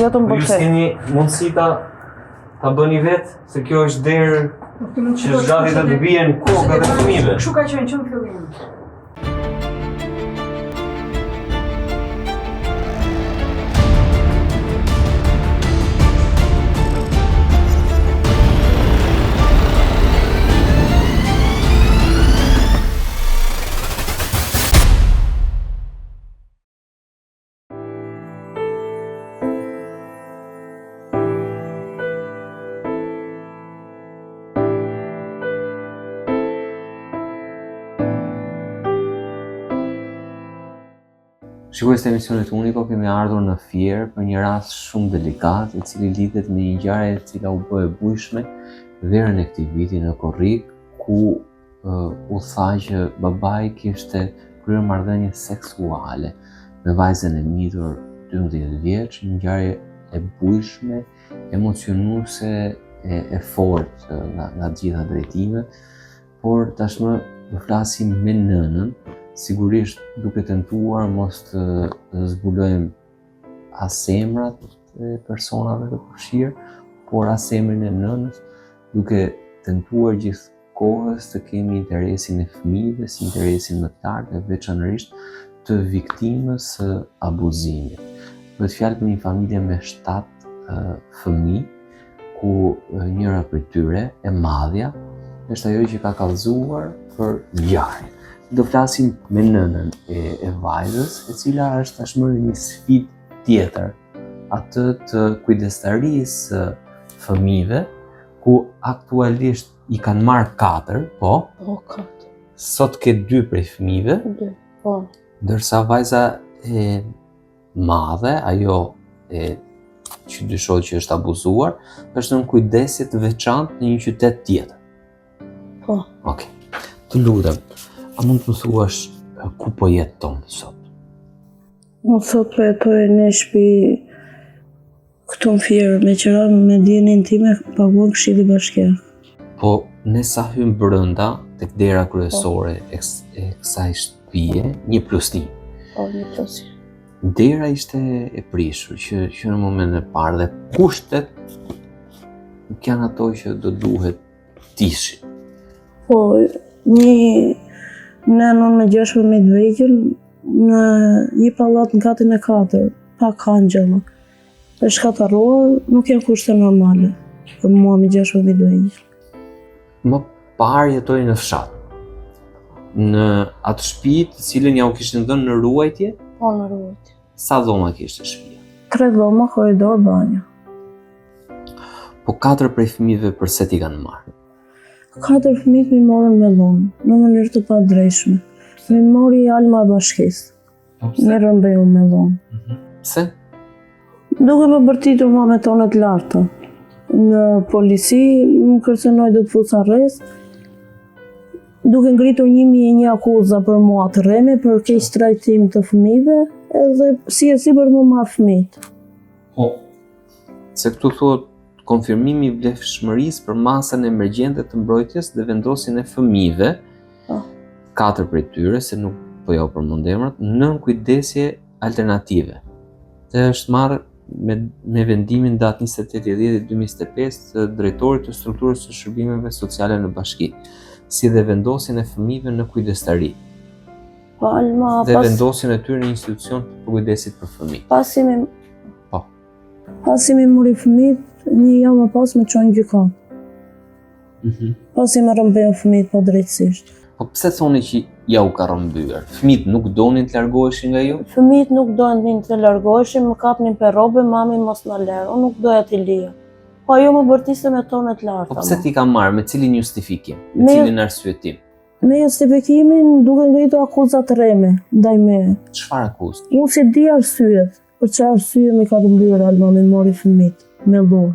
Vetëm për Ju këtë. s'keni mundësi ta bëni vetë, se kjo është derë që zgjati të bien kokë të fëmijëve. Kështu ka qenë që në fillim. Shikues të emisionit Uniko, kemi ardhur në Fier për një rast shumë delikat, i cili lidhet me një ngjarje e cila u bë e bujshme verën e këtij viti në Korrik, ku u tha që babai kishte kryer marrëdhënie seksuale me vajzën e mitur 12 vjeç, një ngjarje e bujshme, emocionuese e fortë nga gjitha drejtimet, por tashmë do flasim me nënën, sigurisht duke tentuar mos të zbulojmë as emrat e personave të përfshirë, por as emrin e nënës, duke tentuar gjithkohës të kemi interesin e fëmijëve, si interesin më të lartë, veçanërisht të viktimës së abuzimit. Bëhet fjalë për një familje me 7 fëmijë, ku njëra prej tyre, e madhja, është ajo që ka kallëzuar për ngjarjen. Do flasim me nënën e vajzës, e cila është tashmë një sfidë tjetër, atë të kujdestarisë së fëmijëve, ku aktualisht i kanë marrë 4, po? Po, 4. Sot ke 2 prej fëmijëve, 2, po. ndërsa vajza e madhe, ajo që dyshohet që është abuzuar, është në kujdesit të veçantë në një qytet tjetër. Po. Okej. Të lutem, a mund të më thuash ku po jeton sot? Unë sot po jetoj në shtëpi këtu në Fier, me qëra me dienin time paguon Këshilli Bashkiak. Po, ne sa hym brenda tek dera kryesore e kësaj shtëpie, 1+1. Po, 1+1. Dera ishte e prishur që në momentin e parë dhe kushtet nuk janë ato që do duhet t'ishin. Po, një nënën me 16 vjeçën në një pallat në katin e 4, pa kangjella. Dhe shkatërruar, nuk janë kushte normale për mua me 16 vjeç. Më parë jetoj në fshat. Në atë shtëpi të cilën ja u kishin dhënë në ruajtje, Po, në ruajtje. sa dhoma kishte shtëpia? 3 dhoma, korridor, banjo. Po 4 prej fëmijëve përse t'i kanë marrë? 4 fëmijët mi morën me dhomë, në mënyrë të padrejshme. Mi mori Alma e Bashkisë, me rëmbeu me dhomë. Pse? Duke më bërtitur ma me tonet larta. Në polici, më kërcënoj do të futs arrest, duke ngritur 1001 akuza për mua të rreme, për keq trajtim të fëmijëve, edhe si për të më marrë fëmijët. Po. Se këtu thuhet konfirmimi i vlefshmërisë për masën emergjente të mbrojtjes dhe vendosjen e fëmijëve, 4 prej tyre, se nuk po ja u përmend emrat, nën kujdesje alternative. Dhe është marrë me vendimin datë 28/10/2025 të drejtorit të strukturës së shërbimeve sociale në Bashki, si dhe vendosjen e fëmijëve në kujdestari. Po, Alma Dhe vendosjen e tyre në institucion të kujdesit për fëmijë. Pasi mi mori fëmijët, një javë më pas më çojnë gjykat. Pasi më rëmbeu fëmijët pa drejtësisht. Po pse thoni që ja u ka rrëmbyer? Fëmijët nuk donin të largoheshin nga ju? Fëmijët nuk donin të largoheshin, më kapnin për rrobe, mami mos na lër. Unë nuk doja t'i lija. Po ajo më bërtiste me tonet larta. Po pse ti ka marrë, me cilin justifikim, me cilin arsyetim? Me justifikimin duke ngritur akuzat rreme ndaj meje. Çfarë akuzë? Unë si di arsyet, për çfarë arsye më ka rrëmbyer Alma me mori fëmijët, me dhurë.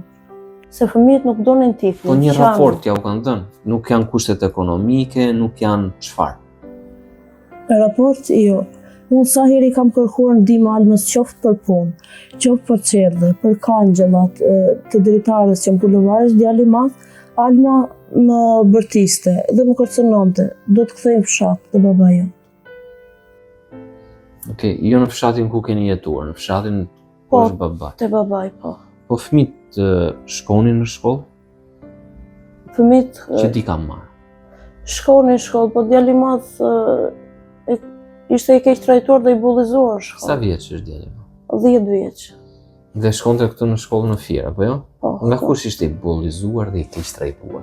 Se fëmijët nuk donin tiflin. Po një raport ja u kanë dhënë, nuk janë kushtet ekonomike, nuk janë çfarë. Raport, jo. Unë sa heri kam kërkuar ndihmë Almës qoftë për punë, qoftë për çerdhe, për kangjellat të dritares që më pullovares, djali i madh, Alma më bërtiste dhe më kërcënonte, do të kthej në fshat dhe babaja. Okej, jo në fshatin ku keni jetuar, në fshatin Po, është babai. te babai, po. Po fëmijët shkonin në shkollë? Fëmijët Që ti kam marrë. shkonin në shkollë, po djali i madh ishte i keq trajtuar dhe i bullizuar në Sa shkollë. vjeç është djali? 10 vjeç. Dhe shkonte këtu në shkollë në Fier, apo jo? Po. Nga kush ishte i bullizuar dhe i keq trajtuar?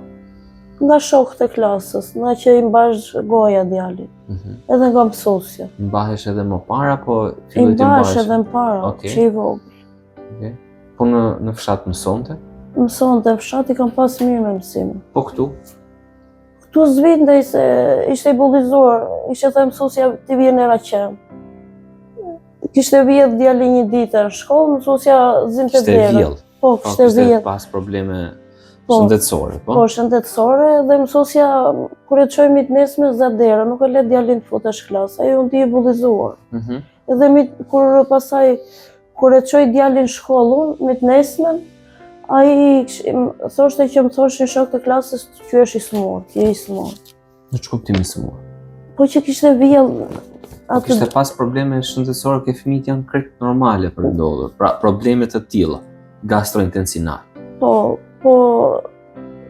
Nga shokët e klasës, nga që i mbash goja djalit, edhe nga mësosja. Mbahesh edhe më para, po I filloi të mbash mbahesh? edhe më para, Okej. që i vogël. Okej. Po në fshat mësonte? Mësonte në fshat, i kam pas mirë me mësime. Po këtu? Këtu zvidej se ishte i bullizuar, ishte dhe mësosja t'i vjen era qenë. Kishte vjedh djali një ditë në shkollë, mësosja zinte Kishte derën. vjell. Po, Po, kishte kishte vjedh. pas probleme Po. shëndetësore, po? Po, shëndetësore dhe mësosja kur e çoi mit nesme za derën, nuk e le djalin të futesh klasë, ai u ndi i bullizuar. Edhe kur pasaj kur e çoi djalin në shkollë, mit nesmen, ai thoshte që më thoshin shokët e klasës që është i smur, je i smur. Në që kuptimi smur? Po që kishte vjell Po kishte pas probleme shëndetësore, ke fëmijët janë krejt normale për ndodhur, pra probleme të tilla, gastrointestinale. Po,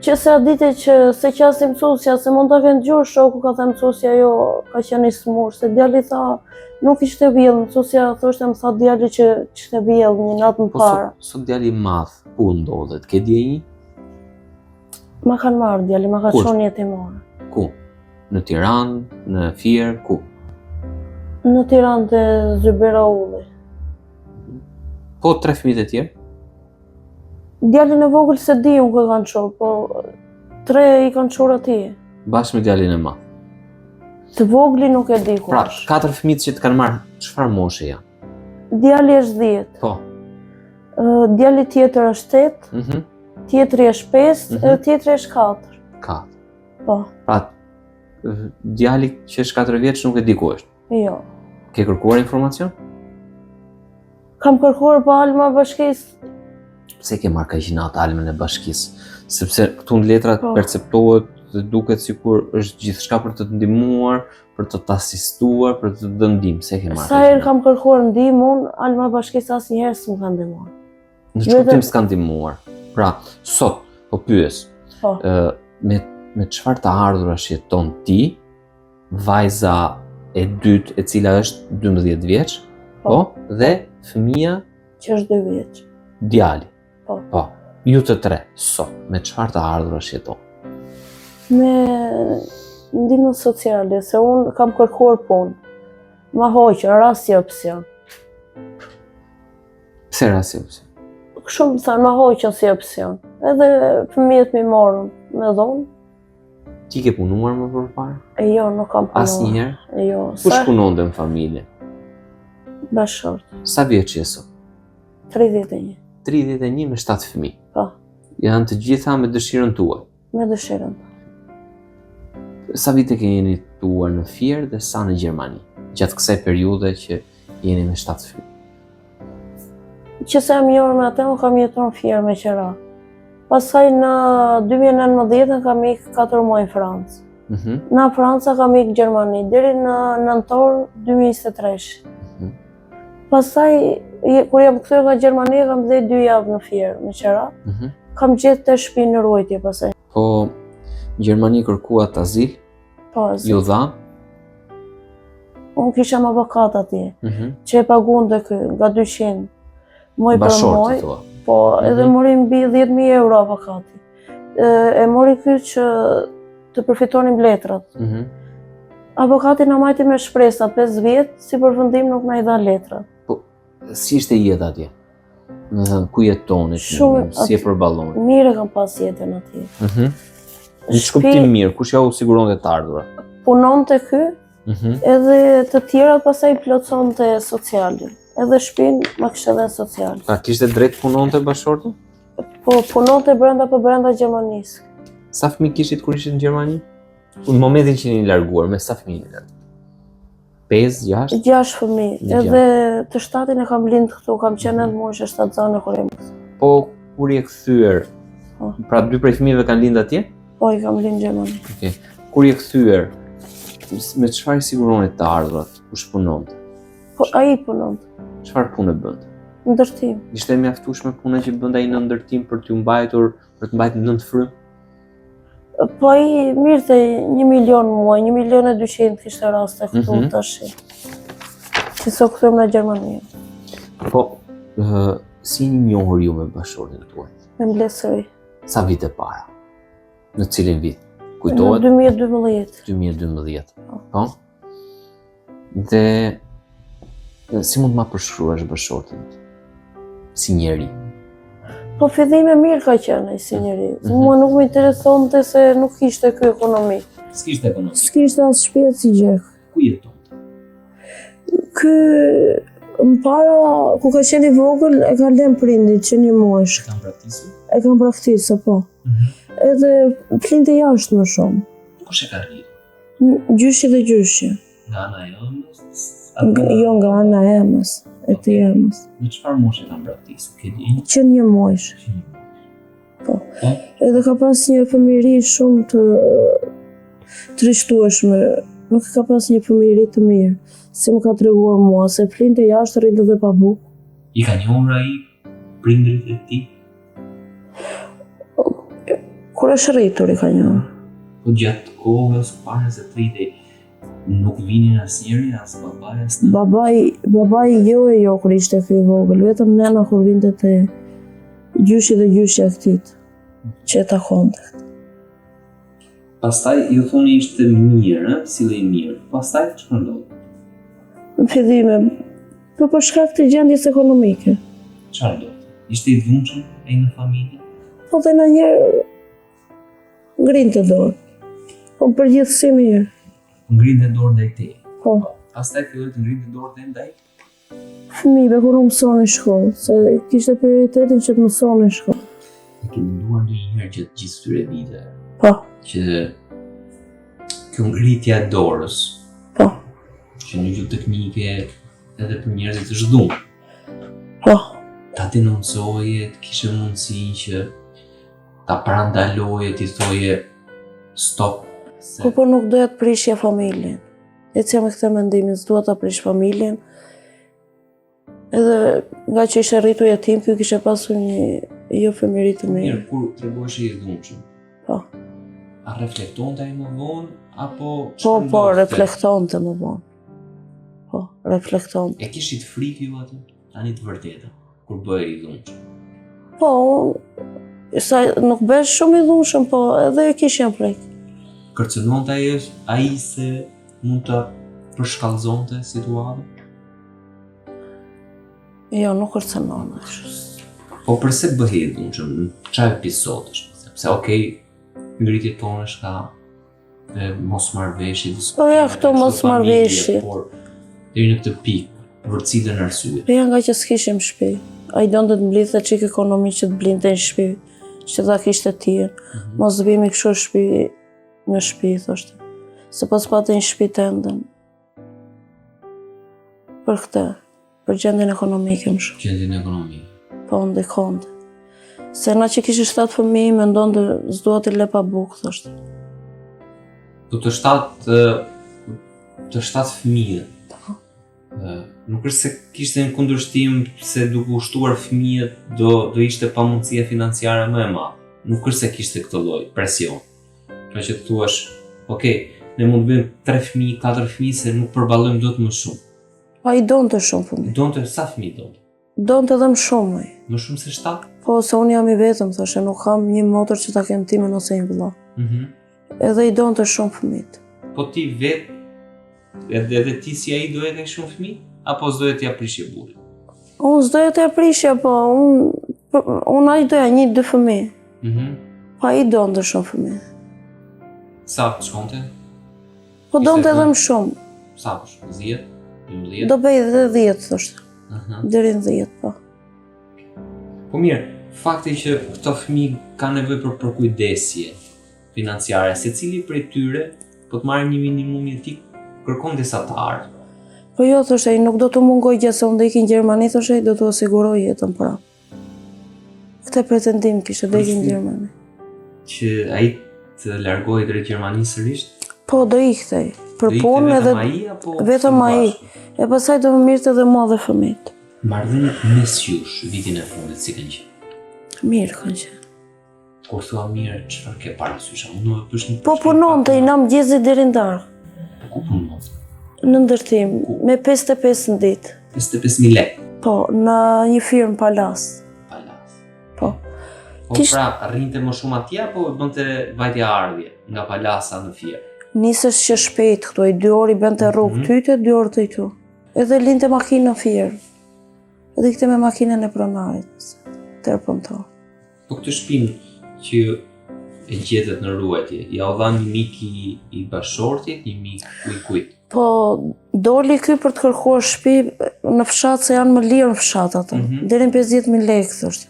që se a dite që se qasi mësosja, se mund të kënë gjurë shoku ka thënë mësosja jo, ka qenë i smur, se djali tha, nuk ishte vjellë, mësosja thoshte më tha djali që ishte vjellë një natë më Po para. sot djali i madh, ku ndodhet? Ke djeni? Ma kanë marrë djali, ma ka Kur? qonë jetimore. Ku? Në Tiranë, në Fier, ku? Në Tiranë të Zybera Ulli. Po 3 fëmijët e tjerë? Djalin e vogël se di unë kë kanë qurë, po 3 i kanë qurë ati. Bashkë me djalin e madh. Të vogli nuk e di ku Pra, është. 4 fëmijët që të kanë marrë, çfarë moshe janë? Djali është 10, Po. djali tjetër është 8, tjetri është 5, edhe tjetri është 4. 4. Po, Pra, djali që është 4 vjeç nuk e di ku është. jo. Ke kërkuar informacion? Kam kërkuar pa Alma Bashkisë. Pse ke marrë kaq natë almën e bashkisë? Sepse këtu në letrat Po. perceptohet dhe duket sikur është gjithçka për të të ndihmuar, për të të asistuar, për të të dhënë ndihmë. Pse ke marrë? Sa herë kam kërkuar ndihmë unë, Alma Bashkisë asnjëherë s'më ka ndihmuar. Në çfarë s'kan ndihmuar? Pra, sot po pyes. Po. Me çfarë të ardhurash jeton ti, vajza e dytë e cila është 12 vjeç, po, dhe fëmia Që është 2 vjeç. djali. Po. Po. Ju të tre, sot, me çfarë të ardhurash jeton? Me ndihmë sociale, se unë kam kërkuar punë. Ma hoqë, rasti opsion. Pse rasti opsion? Kështu më thanë, ma hoqën si opsion. Edhe fëmijët mi morën me dhonë. Ti ke punuar më përpara? E jo, nuk kam punuar. Asnjëherë? E jo, Kush punonte në familje? bashkëshort. Sa vjeç je sot? 31. 31 me 7 fëmijë. Po, Janë të gjitha me dëshirën tuaj. me dëshirën. Sa vite ke jeni tuar në Fier dhe sa në Gjermani? Gjatë kësaj periudhe që jeni me 7 fëmijë. Që se jam jorë me atë, unë kam jetuar në Fier me qëra. Pasaj në 2019 kam ikë 4 muaj në Francë. Në Franca kam ikë Gjermani, deri në nëntor 2023. Pasaj, kur jam kthyer nga Gjermania, kam dhe 2 javë në Fier me qëra. Kam gjetë të shtëpi në ruajtje pasaj. Po, Gjermani kërkuat azil, Po, ju dha? unë kisha më avokat atje, që e pagun dhe kë, nga 200 muaj për Bashorti muaj. thua. Po, edhe mori mbi 10.000 euro avokati. E mori ky që të përfitonim letrat. Avokati na majti me shpresa 5 vjet, si përfundim nuk na i dha letrat. Po, si ishte jeta atje? Me thënë, ku jetonit, Shumë, si e përballoni? Mire kam pas jetën atje. Në shkuptim mirë, kush ja u siguronte të ardhurat? Punonte ky, edhe të tjerat pasaj plotësonte socialin. Edhe shtëpinë ma kishte dhënë social. Pra kishte drejt punonte bashorti? Po punonte brenda Gjermanisë. Sa fëmijë kishit kur ishit në Gjermani? Në momentin që jeni larguar, me sa fëmijë jeni larguar? 5, 6? 6 fëmijë. Edhe të 7-in e kam lind këtu, kam qenë në moshë 7 zane kur jam. Po kur je kthyer, Po. pra 2 prej fëmijëve kanë lind atje? Po i kam lind në Gjermani. Okej. Kur je kthyer, me çfarë siguronit të ardhurat? Kush punonte? Po ai punonte. Çfarë punë bënte? Ndërtim. Ishte e mjaftueshme puna që bënda ai në ndërtim për të mbajtur nën frymë? Po ai mirë te 1 milion muaj, 1.200.000 kishte raste këtu tash. Që so këthëm në Gjermani. Po, si njohur ju me bashkëshortin tuaj? Me mbledhsëri. Sa vite para? Në cilin vit? Në Kujtohet? 2012. 2012. Po? Dhe si mund ma përshkruash bashkëshortin? Si njeri? Po fillime mirë ka qenë ai si njeri. Mua nuk më interesonte se nuk kishte ky ekonomi. S'kishte ekonomi. S'kishte as shtëpi si gjek. Ku jetonte? Ky më para ku ka qenë i vogël e ka lënë prindit që 1 muaj. Kam praktisur? E kam praktisur, po. Edhe flinte jashtë më shumë. Kush e ka rritur? Gjyshi dhe gjyshi. Nga ana e ëmës? Jo nga ana e emës, e të emës. Në çfarë moshe kam praktisur? Ke di? Që 1 muaj. Po. Edhe ka pas një fëmijëri shumë të trishtueshme. Nuk ka pas një fëmijëri të mirë. Si më ka treguar mua, se flinte jashtë, rrinte dhe pa bukë. I ka njohur ai prindrit e tij? Kur është rritur i ka njohur. Po gjatë kohës para se të rritej, nuk vinin asnjëri, as babai, as nëna? Babai jo kur ishte ky i vogël, vetëm nena kur vinte te gjyshi dhe gjyshja e këtij, që e takonte. Pastaj ju thoni ishte mirë, sillej mirë. Pastaj çfarë ndodhi? Në fillime, po për shkak të gjendjes ekonomike. Çfarë ndodhi? Ishte i dhunshëm ai në familje? Po dhe në njerë ngrinte dorë. Po përgjithësi mirë. Ngrinte dorë ndaj teje. Po. Pastaj filloi të ngrinte dorë ndaj Fëmijëve kur u mësonin në shkollë, se kishte prioritetin që të mësonin në shkollë. E ke menduar ndonjëherë gjatë gjithë këtyre viteve Po. që kjo ngritja e dorës, Po. që në gjuhë teknike edhe për njerëzit të zhdum, Po. ta denoncoje, të kishe mundësi që ta parandaloje, t'i thoje stop. Po nuk doja të prishja familjen. Ecja me këtë mendimin, s'dua ta prish familjen. Edhe nga që ishte rritur jetim, ky kishte pasur një fëmijëri të mirë. Mirë, kur tregohesh i dhunshëm, Po. a reflektonte ai më vonë apo Po, reflektonte më vonë. Po, reflektonte. E kishit frikë ju atë? Tani të vërtetën, kur bëhej i dhunshëm. Po, sa nuk besh shumë i dhunshëm, po edhe e kishja frikë. Kërcënonte ai se mund të përshkallëzonte situatën? Jo, nuk kërcënon. Po përse bëhej i dhunshëm? Në çfarë episodesh? Sepse okay, ngritjet tona ka mosmarrveshje. Po ja, këto mosmarrveshje. Por deri në këtë pikë, për cilën arsye? Ja nga që s'kishim shtëpi. Ai donte të mblidhte çik ekonomi që të blinte në shtëpi, që ta kishte tjerë. Mos vimi kështu në shtëpi, thoshte. Se pas patë një shtëpi të ndën. Për këtë, për gjendjen ekonomike më shumë. Gjendjen ekonomike. Po, ndikonte. Se na që kishte 7 fëmijë, mendonte s'dua t'i lë pa bukë, thoshte. Po të 7 fëmijë. Nuk është se kishte një kundërshtim se duke ushtuar fëmijët do ishte pamundësia financiare më e madhe. Nuk është se kishte këtë lloj presion. Pra që të thuash, okay, ne mund të bëjmë 3 fëmijë, 4 fëmijë se nuk përballojmë dot më shumë. Po ai donte shumë fëmijë. Donte sa fëmijë donte? Donte edhe më shumë ai. Më shumë se 7? Po, se unë jam i vetëm, thoshe, nuk kam një motor që ta kem timen ose një vëlla. Edhe i donte shumë fëmijët. Po ti vetë, edhe ti si ai doje të shumë fëmijë? Apo s'doje t'ja prishje burrin? Unë s'doja t'ja prishje, po unë ai doja 1-2 fëmijë. Po ai donte shumë fëmijë. Sa të shkonte? Po donte edhe më shumë. Sa për shumë? 10? 12? Do bëj edhe 10, thoshte. Deri në 10, po. Po mirë, fakti që këto fëmijë kanë nevojë për përkujdesje financiare, secili prej tyre, po të marrë një minimum jetik, kërkon disa të ardhë. Po jo, thoshte, nuk do të mungoj gjë se unë do ikin në Gjermani, thoshte, do të osiguroj jetën prapë. Këtë pretendim kishte do ikin në Gjermani. Që ai të largohej drejt Gjermanisë sërish? Po, do ikthej. Për punë edhe vetëm ai apo vetëm ai. E pastaj do më mirëte edhe mua dhe fëmijët. Marrëdhëniet mes jush vitin e fundit si kanë qenë? Mirë kanë qenë. Kur thua mirë, çfarë ke parasysh? Unë më bësh një Po punonte i na mëngjesit deri në darkë. Po ku punon? Në ndërtim, me 55 në ditë. 55.000 lekë. Po, në një firmë Palas. Palas. Po. Po Kish- pra, rrinte më shumë atje apo bënte vajtja ardhje nga Palasa në Fier? Nisësh që shpejt këtu, i 2 orë i bënte rrugë tyte, 2 orë të këtu. Edhe linte makinë në firmë. Edhe ikte me makinën e pronarit, tërpëntor. Po këtë shtëpinë që e gjetet në ruajtje, ja u dha një mik i bashortit, një mik kujt. Po, doli ky për të kërkuar shtëpi në fshat se janë më lirë në fshat ata. Deri në 50.000 lekë thoshte.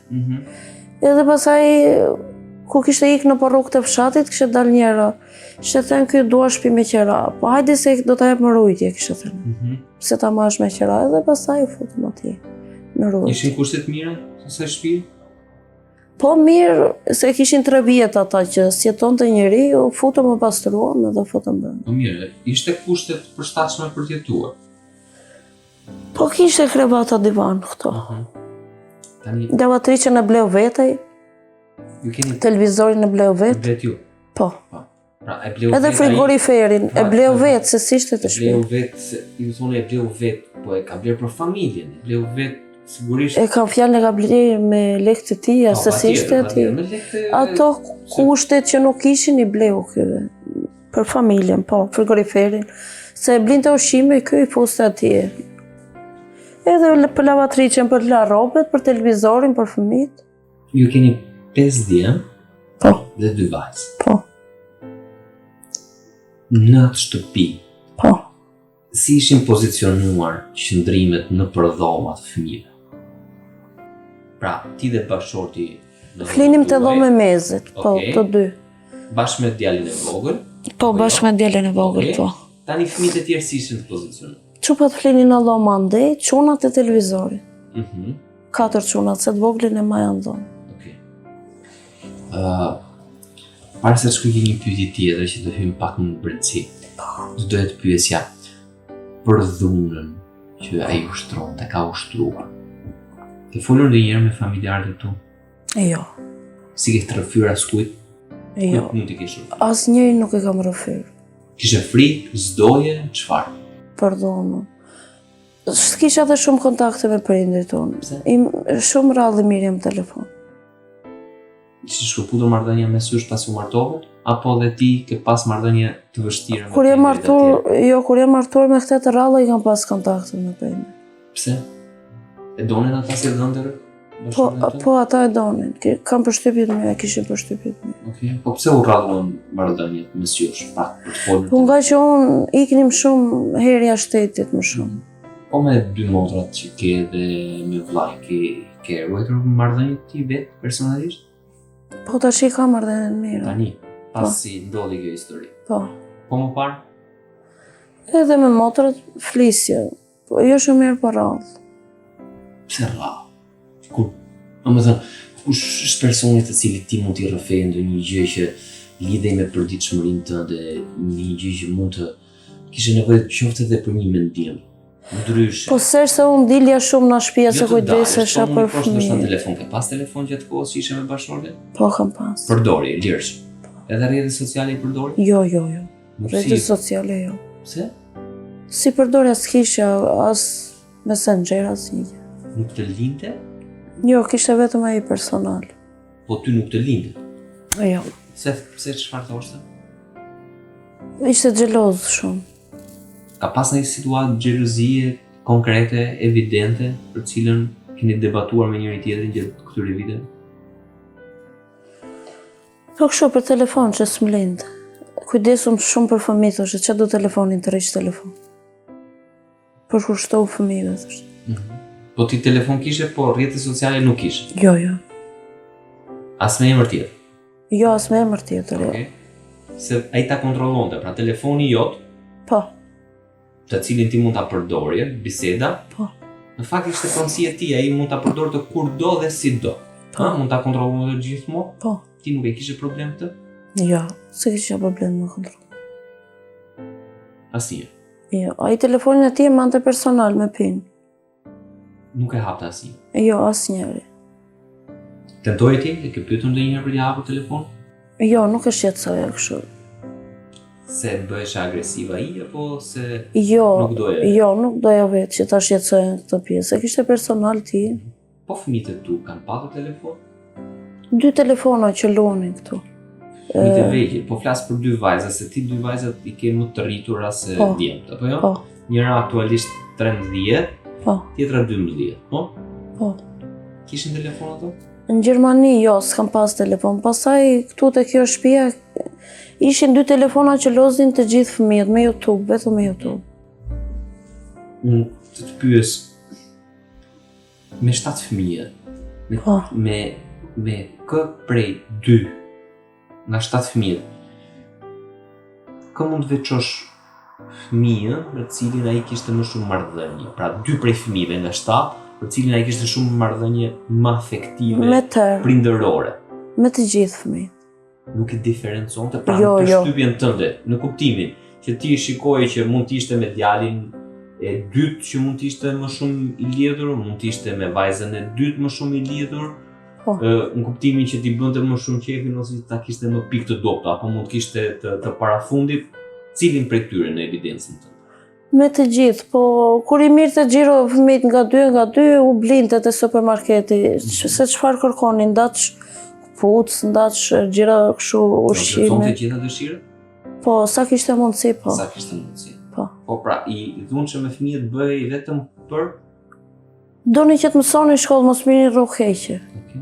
Edhe pasaj ku kishte ikë në rrugë të fshatit, kishte dalë njëra. Kishte thënë ky dua shtëpi me qira. Po hajde se do ta jap më rujtje, kishte thënë. Pse ta marrësh me qira, edhe pasaj u futëm atje në rrugë. Ishin kushtet mira asaj shtëpi? Po mirë, se kishin 3 vjet ata që sjetonte njëri, u futëm e pastruam edhe futëm brenda. Po mirë, ishte kushtet përshtatshme për të jetuar. Po kishte krevata divan këto. Tani Lavatriçën e bleu vetej, ju keni televizorin e bleu vet. vet ju. Po. Pra e bleu Edhe vet ai- frigoriferin e bleu vet, se si ishte të E bleu shtëpi. vet, ju thonë e bleu vet, po e ka bler për familjen, e bleu vet sigurisht. E kam fjalën e ka bler me lekë të tija, se si ishte aty. Ato kushtet që nuk ishin i bleu ky. Për familjen, po, frigoriferin. Se e blinte ushqime, ky i fuste atje. Edhe për lavatriçën, për la robet, për televizorin, për fëmijët. Ju keni 5 djem Po, dhe 2 vajzë. po, Në atë shtëpi, po. si ishin pozicionuar qëndrimet në përdhomat fëmijëve? Pra, ti dhe bashorti në Flinim të tuaj, dhomë mezit, po, Okej. të dy. bashkë me djalin e vogël. Po, bashkë me djalin e vogël, Okej. po. Tani fëmijët e tjerë si ishin të pozicionuar? Çupat flinin në dhomë andej, çunat e televizorit. Mhm. 4 çunat, se të voglin e maja në dhomë. Okej. Para se të shkruaj një pyetje tjetër që të hym pak në brendësi. Do doja të pyesja për dhunën që ai ushtron, të ka ushtruar. Ke folur ndonjëherë me familjarët tu? Jo, Si ke rrëfyer askujt? jo. Kujt nuk i ke shumë? Asnjëri nuk e kam rrëfyer. Kishe frikë, s'doje, çfarë? Për dhunën. S'kisha dhe shumë kontakte me prindrit tonë. Pse? Shumë rrallë mirë jam telefon. Ishe shkëputur marrëdhënia mes jush pasi u martove? Apo dhe ti ke pas marrëdhënie të vështira me Kur jam prindrit e martuar, tjerë? jo, kur jam martuar me këtë të rrallë, i kam pas kontakte me prindrit. Pse? E donin ata si dhëndër? Po ata e donin. Kam përshtypjet mia, kishin përshtypjet mia. Okej. Po pse u rradhën marrëdhëniet mes jush? Pra, për të folur. Po nga që unë iknim shumë herë jashtë shtetit më shumë. Po me 2 motrat që ke dhe me vllai ke ruajtur marrëdhëniet ti vetë personalisht? Po tash i kam marrëdhënie të mira. Tani, pasi ndodhi kjo histori. Po. Po më parë? Edhe me motrat flisje. Po jo shumë mirë për rrallë. Pse rrallë? Kur, domethënë, kush është personi të cilit ti mund t'i rrëfej ndonjë gjë që lidhej me përditshmërinë tënde, një gjë që mund të kishe nevojë qoftë edhe për një mendim. Ndryshe. Po se unë dilja shumë në shtëpi se kujdesesha për Në fëmijët. telefon, ke pas telefon gjatë kohës që ishe me bashkëshorten? Po kam pas. Përdori, lirsh. Edhe rrjetet sociale i përdori? Jo, jo, jo. Nuk Rrjetet si. sociale jo. Pse? Si përdor as kisha, as Messenger, as një gjë. Nuk të linte? Jo, kishte vetëm ai personal. Po ty nuk të linte. Jo. Pse çfarë thoshte? Ishte xheloz shumë. Ka pas një situatë xhelozie konkrete, evidente, për cilën keni debatuar me njëri tjetrin gjatë këtyre viteve? Po kështu për telefon që s'mlinte. Kujdesum shumë për fëmijë, thoshte, ç'a do telefonin të rriq telefon. Për kushtou fëmijëve, thoshte. Po ti telefon kishe, po rrjete sociale nuk kishe. Jo, jo. As me emër tjetër. Jo, as me emër tjetër, jo. Okej. Se ai ta kontrollonte, pra telefoni jot, Po, të cilin ti mund ta përdorje, biseda, po. në fakt ishte pronësia e tij, ai mund ta përdorte kur do dhe si do. Ha, mund ta kontrollonte gjithmonë. Po. Ti nuk e kishe problem këtë? Jo, se kisha problem me kontroll. Asnjë. Jo, ai telefonin e tij e mante personal me PIN. Nuk e hapte asnjë. Jo, asnjëri. Tentoje ti? E ke pyetur ndonjëherë për t'i hapur telefon? Jo, nuk e shqetësoja kështu. Se bëhesh agresiv ai apo se Jo, nuk doje? jo, nuk doja vetë që ta shqetësoja në këtë pjesë. E kishte personal ti. Po fëmijët e tu kanë patur telefon? 2 telefona që luanin këtu. Fëmijët e vegjël, po flas për 2 vajza, se ti 2 vajzat i ke më të rritura se Po. djemt, apo jo? Po, Njëra aktualisht 13, po, tjetra 12, po? po. Kishin telefon ato? Në Gjermani jo, s'kam pas telefon. Pastaj këtu te kjo shtëpia ishin 2 telefona që loznin të gjithë fëmijët me YouTube, vetëm me YouTube. Unë të pyes me 7 fëmijë, Po. me kë prej 2 nga 7 fëmijët, kë mund të veçosh fëmijën për cilin ai kishte më shumë marrëdhënie, pra 2 prej fëmijëve nga 7 për cilin ai kishte shumë marrëdhënie më afektive, Me tërë, prindërore. me të gjithë fëmijët. Nuk e diferenconte pra Jo, në jo. përshtypjen tënde, në kuptimin që ti shikoje që mund të ishte me djalin e dytë që mund të ishte më shumë i lidhur, mund të ishte me vajzën e dytë më shumë i lidhur, Po. në kuptimin që ti bënte më shumë qefin ose ta kishte më pikë të dopta, apo mund kishte të parafundit, cilin prej tyre në evidencën tënde? Me të gjithë, po kur i mirë të xhiro fëmijët nga dy, u blinte te supermarketi, se çfarë kërkonin, ndaç kpuc, ndaç gjëra kështu ushqime. Plotësonte gjitha dëshirët? Po, sa kishte mundësi, po. Sa kishte mundësi. Po. Po pra, i dhunshëm me fëmijët bëhej vetëm për Doni që të mësoni në shkollë, mos mirë rrugë keqe. okay.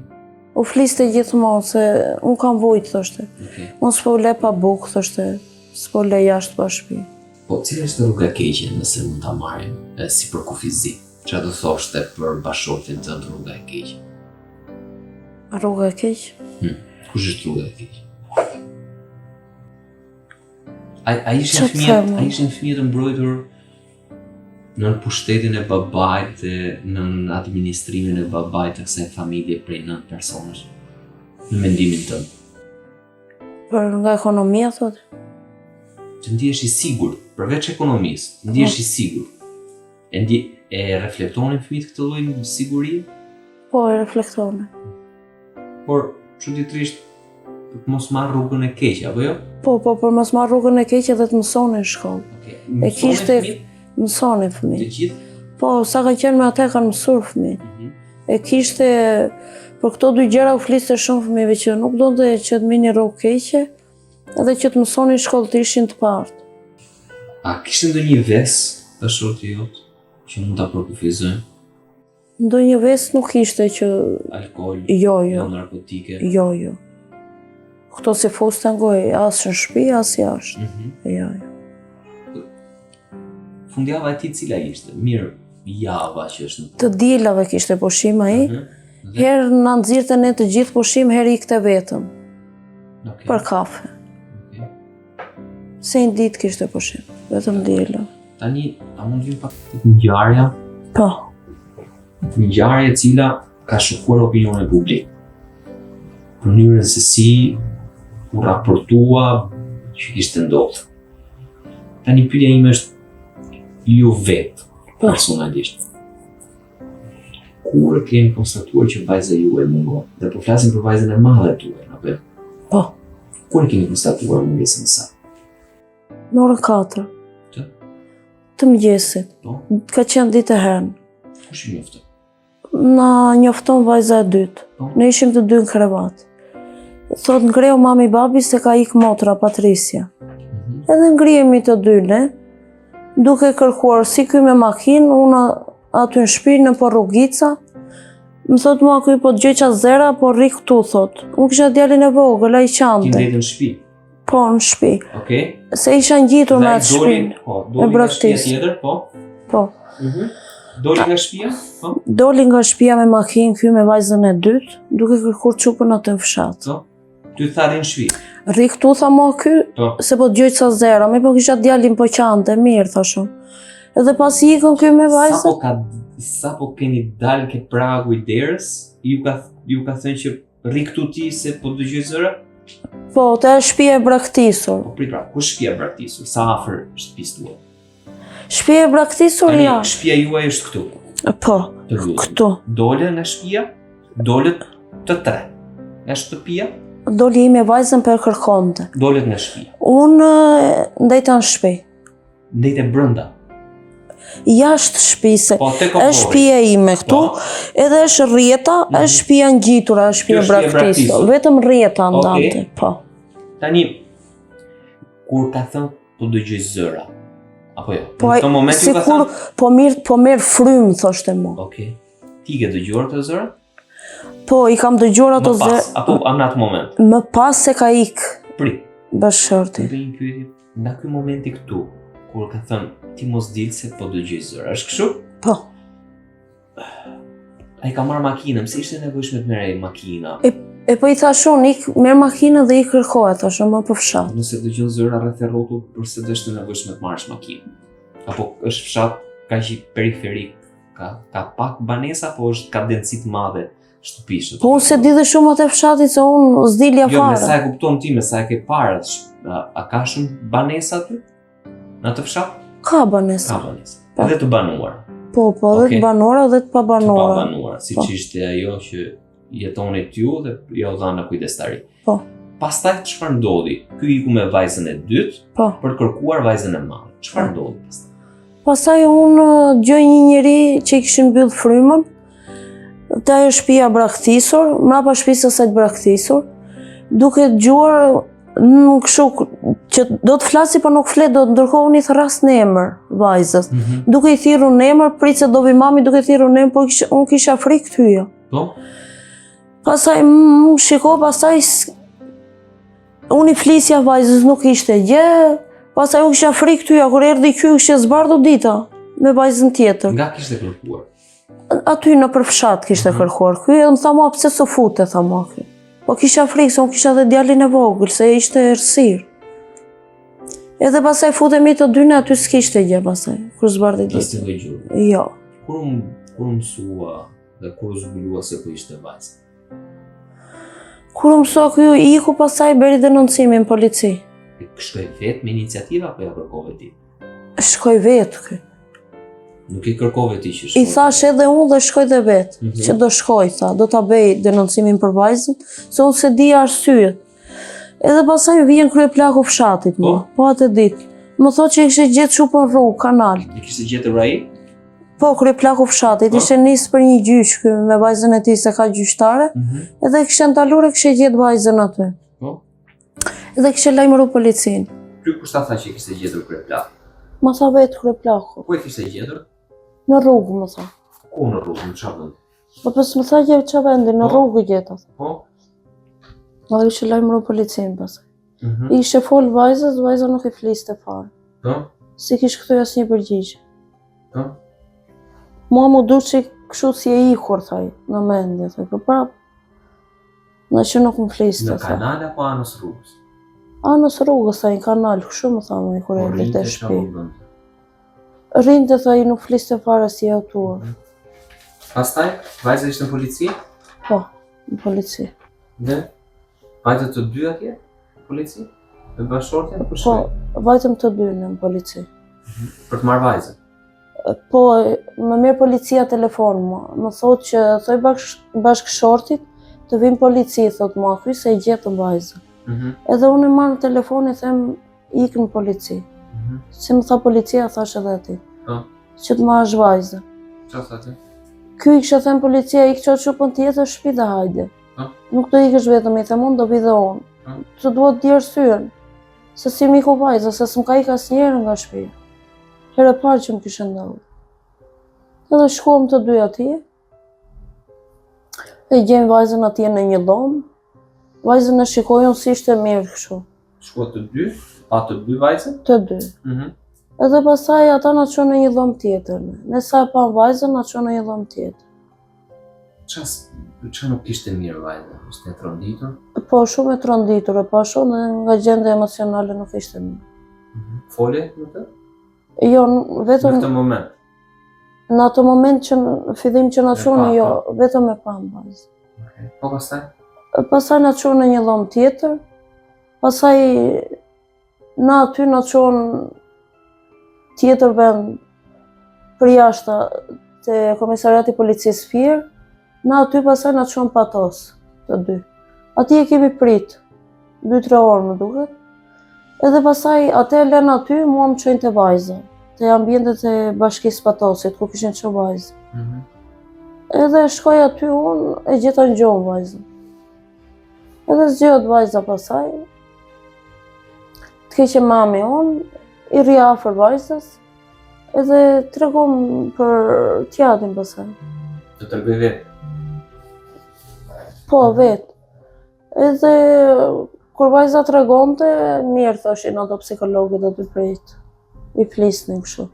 U fliste gjithmonë se unë kam vujt, thoshte. Okay. Mos po le pa bukë, thoshte. S'po le jashtë pa shtëpi. Po, cila është rruga e keqe nëse mund ta marrim si për kufizim? Çfarë do thoshte për bashortin tënd rruga e keqe? Rruga e keqe? Kush është rruga e keqe? Ai ishin Çfarë fëmijët, them? ai ishin fëmijët e mbrojtur në pushtetin e babait, në administrimin e babait të kësaj familje prej 9 personash. Në mendimin tënd, Për nga ekonomia, thotë. të ndihesh i sigurt, përveç ekonomisë, ndihesh i sigurt. E reflektonin fëmijët këtë lloj sigurie? Po, e reflektone. Por çuditërisht mos marr rrugën e keqe, apo jo? Po, për mos marr rrugën e keqe dhe të mësoni në shkollë. Okay. E kishte mësoni të fëmijë. gjithë? Po, sa ka qenë me atë kanë mësuar fëmijë. E kishte për këto 2 gjëra u fliste shumë fëmijëve që nuk donte që të mini rrugë keqe, edhe që të mësoni në shkollë të ishin të partë. A kishte ndonjë ves bashorti jot që mund ta përkufizojmë? Ndonjë ves nuk ishte që Alkool, jo, narkotike? jo. Këto si fuste në gojë, as në shtëpi, as jashtë. Jo. Fundjava e tij cila ishte? Mirë, java që është në Të dielave kishte pushim ai. Herë na nxirrte ne të gjithë pushim, herë ikte vetëm Okay. për kafe. Okay. Se një ditë kishte pushim, vetëm diela. Tani, a mund vim pak tek ngjarja? Po. Ngjarje e cila ka shokuar opinionin publik. Mënyrën se si u raportua që kishte ndodhur. Tani pyetja ime është ju vetë, personalisht. Kur keni konstatuar që vajza juaj mungon? Dhe po flasim për vajzën e madhe tuaj, apo jo? Po. Kur keni konstatuar mungesën e saj? Në orën 4. Të? Të mëngjesit. Po? Ka qenë ditë e herën. Kush i njoftë? Na njofton vajza e dytë. Po? Ne ishim të 2 në krevat. Thot ngreu mami babi se ka ik motra Patricia. Edhe ngrihemi të 2 ne, duke kërkuar si ky me makinë, unë aty në shtëpi në po rrugica. Më thot mua ky po dëgjoj qa zera, po rri këtu thot. Unë kisha djalin e vogël, ai Ti qante. ndete në shtëpi. Po në shtëpi. Okej. Se isha ngjitur me Dhe atë shtëpinë. Po, doli nga braktis. shtëpia tjetër, po. Po. Doli nga shtëpia, po. Doli nga shtëpia me makinë ky me vajzën e dytë, duke kërkuar çupën atë në fshat. Po. Ty tha rri në shtëpi. Rri këtu tha mua ky, Po. se po dëgjoj ca zera, më po kisha djalin po qante, mirë thashun. Edhe pas ikën ky me vajzën. Sa po keni dalë ke pragu i derës, ju ka thënë që rri këtu ti se po dëgjoj zëra? Po, te shtëpia e braktisur. Po prit pra, ku shtëpia e braktisur? Sa afër shtëpisë tuaj? Shtëpia e braktisur Tani, jashtë. shtëpia juaj është këtu. Po, Të lutem. këtu. Dole nga shtëpia, dole të tre. Nga shtëpia, Doli ime vajzën për kërkonte. dolet nga shtëpia. Unë ndajta në shtëpi. Ndejte brenda. Jashtë shtëpisë. Po te Është shtëpia ime këtu, edhe është rrjeta, është shtëpia ngjitura, është shtëpia Kjo është shtëpia braktisë. braktisë. Vetëm rrjeta ndante, po. Tani, kur ka thënë po dëgjoj zëra, apo jo? Po Në këtë moment ju ka sikur thënë, po merr frymë thoshte mua. Okej. Ti ke dëgjuar të zëra? Po i kam dëgjuar ato Më pas, zë. apo në atë moment? Më pas se ka ik Prit. bashkërti. Të bëj një pyetje, nga ky momenti këtu, kur ka thënë ti mos dil se po dëgjoj zëra, është kështu? Po. Ai ka marrë makinën, pse ishte nevojshme të merrej makina? E po i thash unë, ik merr makinën dhe i kërkohet, thashë më për fshat. Nëse dëgjon zëra rreth e rrotull, përse do ishte nevojshme të marrësh makinë? Apo është fshat kaq i periferik, ka pak banesa, apo është ka densi të madhe shtëpishët? Po unë se di dhe shumë atë fshatit se unë s'dilja Jo, me sa fare. e kupton ti, me sa e ke parë, a ka shumë banesa aty? Në atë fshat? Ka banesa. Ka banesa. Edhe të banuar. Po, edhe Okej. të banora dhe të Të pa pabanora. banuar, siç Po. ishte ajo që jetoni t'ju dhe jo dha në kujdestari. Po. Pastaj çfarë ndodhi? Ky iku me vajzën e dytë Po. për të kërkuar vajzën e madhe. Çfarë ndodhi pastaj? Pastaj unë gjoj një njeri që i kishin mbyll frymën. Te ajo shtëpia braktisur, mrapa shtëpisë së saj të braktisur, duke dëgjuar kështu që do të flasi po nuk flet, do të ndërkohë unë i tharras në emër vajzës. Duke i thirrur në emër, prit se do vi mami duke thirrur në emër, po unë kisha frikë të hyja. Po? Pastaj shiko, pastaj unë i flisja vajzës nuk ishte gjë, pastaj unë kisha frikë të hyja, kur erdhi ky kishte zbardhur dita me vajzën tjetër. Nga kishte kërkuar? Aty në përfshat kishte kërkuar ky, edhe më tha mua pse s'u fute, tha mua ky. Po kisha frikë se unë kisha dhe djalin e vogël, se ishte errësirë. Edhe pastaj futemi të dy në aty s'kishte gjë pastaj, kur zbardhi Të ditë. stiloj gjurë. Jo. Kur mësua dhe kur zbulua se po ishte vajzë? Kur u mësua ky iku, pastaj bëri denoncimin në polici. Shkoj vetë me iniciativë apo ja kërkove ti? Shkoj vetë ky. Nuk i kërkove ti që I shkoj? thash edhe unë dhe shkoj dhe vetë, që do shkoj, tha, do ta bëj denoncimin për vajzën, se unë se di arsyet. Edhe pasaj vjen kryeplaku fshatit mua, po atë ditë. Më thot që i kishte gjetë shupën rrugë, kanal. I kishte gjetur ai? Po, kryeplaku fshatit, ishte nisë për një gjyq ky me vajzën e tij se ka gjyqtare, edhe kishte ndalur e kishte gjetë vajzën aty. Po? Edhe kishte lajmëruar policinë. Ky kush ta tha që i kishte gjetur kryeplak? Ma tha vetë kryeplaku. Ku e kishte gjetur? Në rrugë, më tha. Ku në rrugë, në çfarë vend? Po pse më tha që ç'a vendi, në rrugë gjeta. Po? Ma dhe kishte lajmëruar policinë pastaj. I ishte fol vajzës, vajza nuk i fliste fare. Po? Si kish këtoj asnjë përgjigje. Po? Mua mu du që kështu si e ikur, thaj, në mendje, thaj, për prap. Në që nuk më fliste, Në thaj. kanal apo anës rrugës? Anës rrugës, thaj, në kanal, kështu më tha më i kur e Po rrite rrinte e çfarë shpi. u bën? Rrinte, thaj, nuk fliste fare si e atuar. Pastaj, vajza ishte në polici? Po, në polici. Dhe? Vajzat të dy atje? Polici? Me bashkëshortja? Për Po, shkoj? vajtëm të dy në polici. Për të marrë vajzën? Po, më merr policia telefon mua. Më thot që thoj bashkëshortit të vim polici, thot mua ky se e gjetëm vajzën. Edhe unë e marr në telefon e them ik në polici. Si më tha policia, thash edhe ati. Po? Që të marrësh vajzën. Çfarë tha ti? Ky i kisha them policia, ik qo shupën tjetër shtëpi dhe hajde. Po? Nuk do ikësh vetëm, i them unë do vi dhe unë. Po? Të duhet të di arsyen. Se si mi ku vajza, se s'm ka ik asnjëherë nga shtëpia. Herë e parë që më kishte ndodhur. Edhe shkuam të dy atje. E gjejmë vajzën atje në një dhomë. Vajzën e shikojun si ishte mirë kështu. Shkuat të dy? Pa të dy vajzën? Të dy. Edhe pastaj ata na çon në një dhomë tjetër. Ne sa e pam vajzën na çon në një dhomë tjetër. Çfarë nuk kishte mirë vajza? Ishte e tronditur? Po shumë e tronditur, e pa shumë dhe nga gjendja emocionale nuk ishte mirë. Fole në të? Jo, Në vetëm këtë moment? në ato moment që në fillim që na E çon, pa, jo, vetëm e pam vajzën. Po pastaj? Pastaj na çon në një dhomë tjetër. Pastaj na aty na çon tjetër vend për jashtë te komisariati policisë Fier, na aty pasaj na çon patos, të dy. Ati e kemi prit, 2-3 orë më duket. Edhe pasaj atë e lën aty, mua më çojnë te vajza, te ambientet e bashkisë Patosit, ku kishin ço vajzë. Edhe shkoj aty unë, e gjeta në gjonë vajzën. Edhe zgjohet vajza pasaj, të keqe mami unë, i rri afër vajzës, edhe tregom për tjatin pasaj. Të tregoj vetë? Po, vetë. Edhe kur vajza tregonte, mirë thoshin ato psikologët aty prejtë. I flisnin kështu.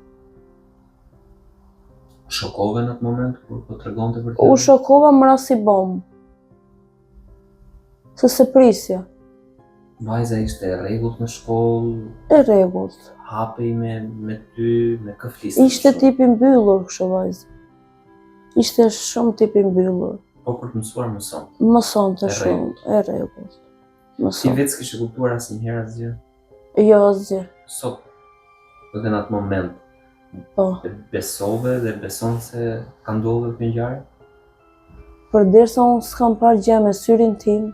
Shokove në atë moment kur po tregonte për tjatin? U shokova më ras si bombë. Se prisja. Vajza ishte e rregullt në shkollë? E rregullt. Hapej me ty, me kë flisnin? Ishte tipi mbyllur kështu vajzë. Ishte shumë tipi mbyllur. Po për të mësuar mëson? Mëson të shumë, e rregullt. Ti vetë s'kishe kuptuar asnjëherë asgjë? Jo, asgjë. Sot, edhe në atë moment, Po. besove dhe beson se ka ndodhur kjo ngjarje? Përderisa unë s'kam parë gjë me syrin tim,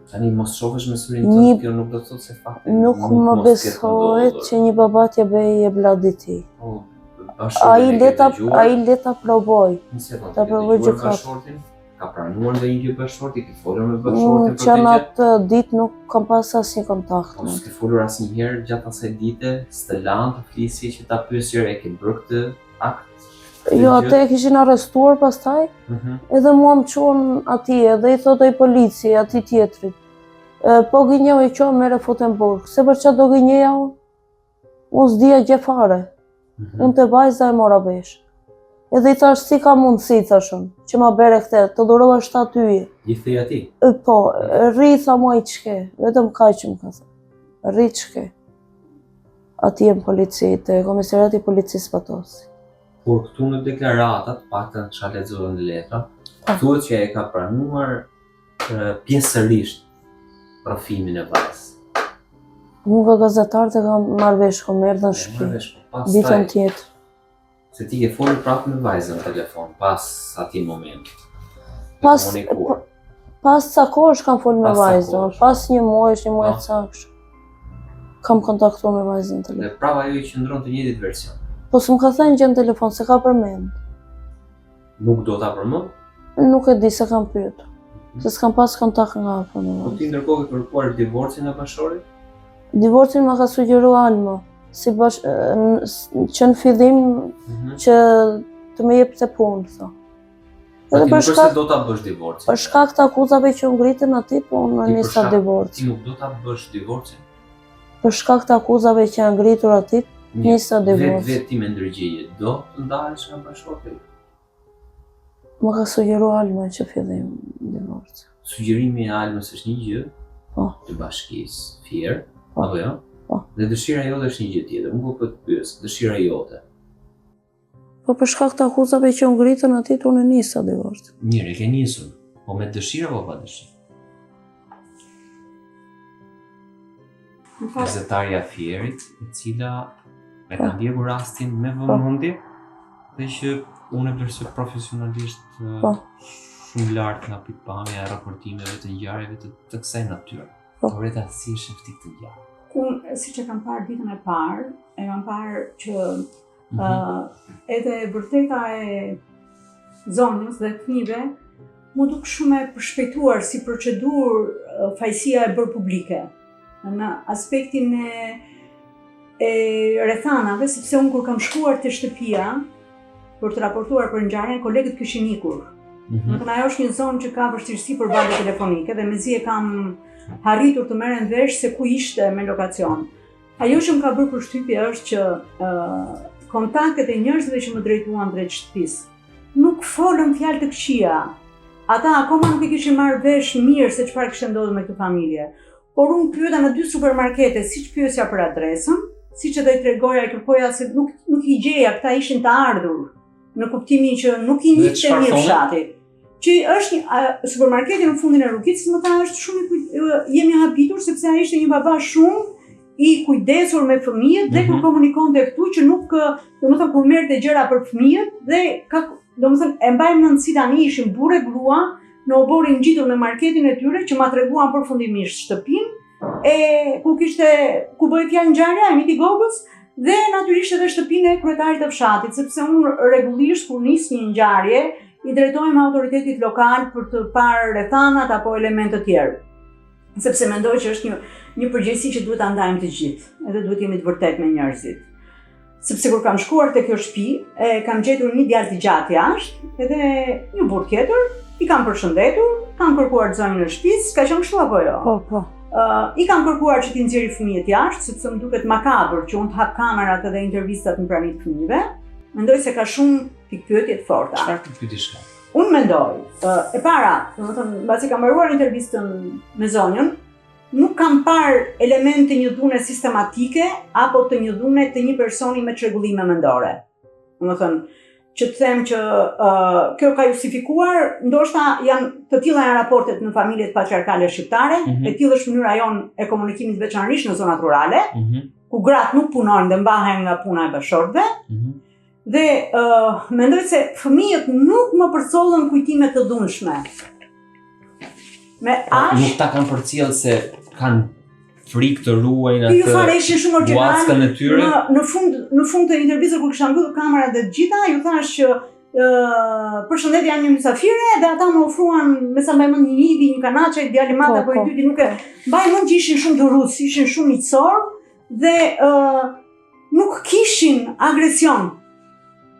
Tani mos shohësh me syrin tënd, kjo nuk do të thotë se fakti nuk më besohet që një baba t'ja bëj e vlladi ti. Ai leta provoj. Ta provoj gjykat. Ka pranuar ndonjë gjë bashkëshorti, ke folur me bashkëshortin për këtë gjë? Atë ditë nuk kam pas asnjë kontakt. Po s'ke folur asnjëherë gjatë asaj dite, s'të lanë të flisje që ta pyesje e ke bërë këtë akt? Jo, atë e kishin arrestuar pastaj, edhe mua më çon atje, dhe i thot ai polici, ati tjetrit. Po gënjeu e qonë mere futen burg, se për çfarë do gënjeja unë? Unë s'dija gjë fare. Unë te vajza e mora vesh. Edhe i thash si ka mundësi, thashun, që ma bere këtë, të durova 7 yje. I thej ati? Po, rri tha mua i çke, vetëm kaq që më ka thënë. Rri çke. Atje në polici, te komisariati policisë Patosi. Por këtu në deklaratat, paktën çka lexova në letra, thuhet që e ka pranuar pjesërisht rrëfimin e vajzës. Unë nga gazetarët e kam marrë vesh, kom erdhën në shtëpi. Ditën tjetër. Se ti ke folur prapë me vajzën në telefon pas atij momenti. Pas ca kohësh kam folur me vajzën, pas një muaj e caksh. Kam kontaktuar me vajzën në telefon. Dhe prapa ajo i qëndron të njëjtit version. Po s'm ka thënë gjë në telefon, se ka përmend. Nuk do ta përmend? Nuk e di se kam pyetur. Se s'kam pas kontakt nga apo me Po ti ndërkohë ke kërkuar divorcin nga bashkëshorti? Divorcin ma ka sugjeruar Alma, që në fillim që të më jepte punë, tha. Edhe për shkak do ta bësh divorcin. Për shkak të akuzave që u ngritën aty, po unë nisa divorcin. Ti nuk do ta bësh divorcin? Për shkak të akuzave që janë ngritur aty, nisa divorcin. Vetë ti me ndërgjegje, do të ndalesh nga bashkëshorti? Më ka sugjeruar Alma që fillim divorcin. Sugjerimi i Almës është një gjë, të bashkisë Fier, apo jo? Po. Dhe dëshira jote është një gjë tjetër. Unë po të pyes, dëshira jote. Po për shkak të akuzave që u ngritën aty, unë nisa divorcin. Mirë, e ke nisur, po me dëshirë apo pa dëshirë? Gazetarja Fierit, e cila e ka ndjekur rastin me vëmendje, dhe që unë e vlerësoj profesionalisht shumë lart nga pikpamja e raportimeve të ngjarjeve të kësaj natyre. Oreta, si e shef ti këtë ngjarje? Unë, siç e kam parë ditën e parë, e kam parë që edhe vërteta e zonës dhe fëmijëve mu duk shumë e përshpejtuar si procedurë fajësia e bërë publike. Në aspektin e rrethanave, sepse unë kur kam shkuar te shtëpia për të raportuar për ngjarjen, kolegët kishin ikur. Domethënë ajo është një zonë që ka vështirësi për valë telefonike dhe mezi e kam harritur të merren vesh se ku ishte me lokacion. Ajo që më ka bërë përshtypje është që kontaktet e njerëzve që më drejtuan drejt shtëpisë nuk folën fjalë të këqija. Ata akoma nuk e kishin marrë vesh mirë se çfarë kishte ndodhur me këtë familje. Por unë pyeta në 2 supermarkete, siç pyesja për adresën, siç edhe i tregoja, i kërkoja se nuk i gjeja, këta ishin të ardhur, në kuptimin që nuk i njihte mirë fshati. Që është një supermarketi në fundin e rrugës, më tha është shumë jemi habitur sepse ai ishte një baba shumë i kujdesur me fëmijët dhe kur komunikonte këtu që nuk, domethënë kur merrte gjëra për fëmijët dhe domethënë e mbaj mend si tani ishin burrë grua në oborin ngjitur në marketin e tyre që ma treguan përfundimisht shtëpinë ku bëhej fjalë ngjarja e Miti Gogës dhe natyrisht edhe shtëpinë e kryetarit të fshatit, sepse unë rregullisht kur nis një ngjarje i drejtohem autoritetit lokal për të parë rrethanat apo elemente të tjerë. Sepse mendoj që është një përgjegjësi që duhet ta ndajmë të gjithë, edhe duhet jemi të vërtetë me njerëzit. Sepse kur kam shkuar te kjo shtëpi, kam gjetur një djalë të gjatë jashtë, edhe një burr tjetër, i kam përshëndetur, kam kërkuar zonën e shtëpisë, ka qenë kështu apo jo? Po. I kam kërkuar që t'i nxjerrë fëmijët jashtë, sepse më duket makabër që unë të hap kamerat edhe intervistat në praninë të fëmijëve. Mendoj se ka shumë pikpyetje të forta. Çfarë pikpyetësh ka? Unë mendoj, e para, domethënë, mbasi kam mbaruar intervistën me zonjën, nuk kam parë elemente një dhune sistematike apo të një dhune të një personi me çrregullime mendore. Domethënë, që të them që kjo ka justifikuar, ndoshta të tilla janë raportet në familjet patriarkale shqiptare, e tillë është mënyra jonë e komunikimit veçanërisht në zonat rurale, ku gratë nuk punojnë dhe mbahen nga puna e bashortëve. Dhe mendoj se fëmijët nuk më përcollën kujtime të dhunshme. Nuk ta kanë përcjell se kanë frikë të ruajnë ju fare ishin shumë buackën e tyre. Në fund të intervistës kur kisha mbyllur kamerat dhe të gjitha, ju thash që përshëndetje, jam një mysafire dhe ata më ofruan me sa mbaj mend një hivi, një kanaçe, djalimat apo i dyti, nuk e mbaj mend që ishin shumë durrës, ishin shumë miqësor dhe nuk kishin agresion.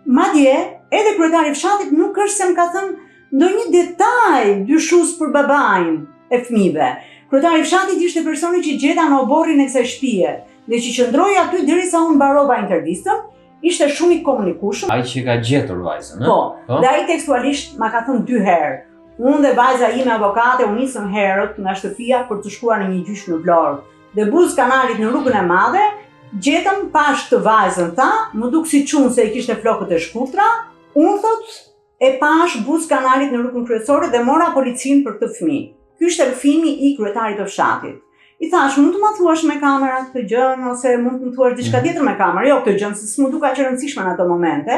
Madje edhe kryetari i fshatit nuk është se më ka thënë ndonjë detaj dyshues për babain e fëmijëve. Kryetari i fshatit ishte personi që gjeta në oborrin e kësaj shtëpie dhe që qëndroi aty derisa unë mbarova intervistën, ishte shumë i komunikueshëm. Ai që ka gjetur vajzën, Po. Dhe ai tekstualisht ma ka thënë 2 herë. Unë dhe vajza ime avokate u nisëm herët nga shtëpia për të shkuar në një gjyq në Vlorë. Dhe buz kanalit në rrugën e madhe, gjetëm pash të vajzën, tha, më duk si qunë se i kishte flokët e shkurtra, unë thot e pash buz kanalit në rrugën kryesore dhe mora policinë për këtë fëmijë. Ky ishte fëmijë i kryetarit të fshatit. I thash, mund të ma thuash me kamera këtë gjën, ose mund të më thuash diçka tjetër me kamerë, jo këtë gjën, se s'mu duka që rëndësishme në ato momente.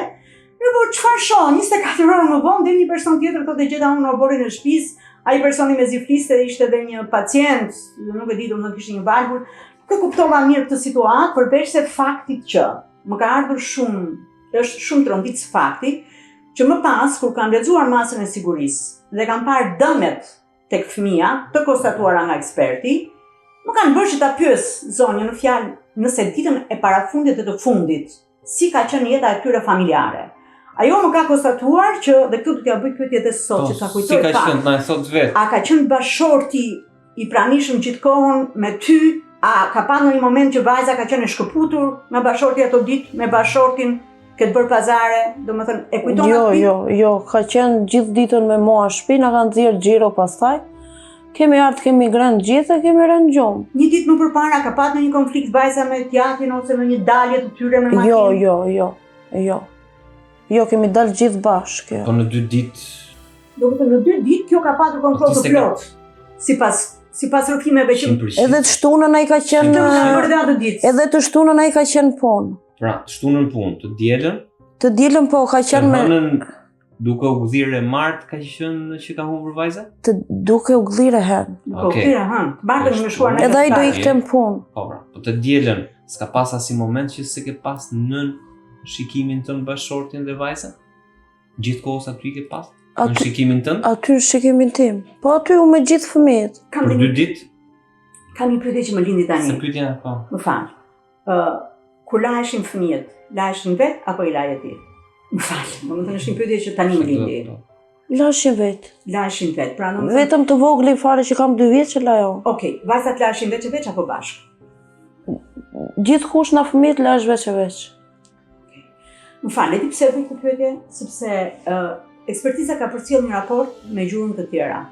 Por çfarë shoh, 24 orë më vonë, dhe një person tjetër thotë gjeta unë në oborrin e shtëpisë, ai personi me zifliste ishte edhe një pacient, nuk e di, domethënë kishte një valvul. Kë kuptova mirë këtë situatë, përveç se faktit që më ka ardhur është shumë tronditës fakti, që më pas, kur kam lexuar masën e sigurisë dhe kam parë dëmet tek fëmia, të konstatuara nga eksperti, më kanë bërë që ta pyes zonjën në fjalë nëse ditën e parafundit dhe të fundit, si ka qenë jeta e tyre familjare. Ajo më ka konstatuar që, dhe këtu do t'ja bëj pyetje edhe sot, që ta kujtoj fakt. Si ka qenë, na e thot vetë. A ka qenë bashorti i pranishëm gjithkohon me ty? A ka pa në një moment që vajza ka qenë e shkëputur nga bashorti ato ditë me bashortin këtë bërë pazare, domethënë e kujton atë? Jo, ka qenë gjithë ditën me mua shtëpi, na kanë nxjerrë xhiro pastaj. Kemi ardhur, kemi ngrënë gjithë dhe kemi rënë gjumë. Një ditë më përpara ka pasur një konflikt vajza me djalin ose me një dalje të tyre me makinë? Jo, kemi dalë gjithë bashkë. Po në 2 ditë. Domethënë në 2 ditë kjo ka pasur kontroll të plot. Sipas rrëfimeve që edhe të shtunën ai ka qenë edhe të shtunën ai ka qenë punë. Pra, të shtunën punë, të dielën? Të dielën po ka qenë me duke u gdhirë Mart ka qenë që ka humbur vajza? Të duke u gdhirë herë. Martën më shkuar në. Edhe ai do ikte në punë. Po pra, po të dielën s'ka pas asnjë moment që s'e ke pas nën shikimin tënd bashortin dhe vajzën? Gjithkohës aty ke pas? Në shikimin tënd? Aty në shikimin tim. Po aty u me gjithë fëmijët. Për 2 ditë? Kam një pyetje që më lindi tani. Se pyetja, po. Më fal. Kur laheshin fëmijët, laheshin vet apo i laje ti? Më fal, domethënë është një pyetje që tani më lindi. Laheshin vet. Laheshin vet. Pra domethënë vetëm të vogël fare që kam 2 vjet që lajo. Okej, vajzat laheshin veç apo bashkë? Gjithkush na fëmijët lahesh veç. Më fal, e di pse e bëj këtë pyetje, sepse ekspertiza ka përcjellë një raport me gjurmë të tjera.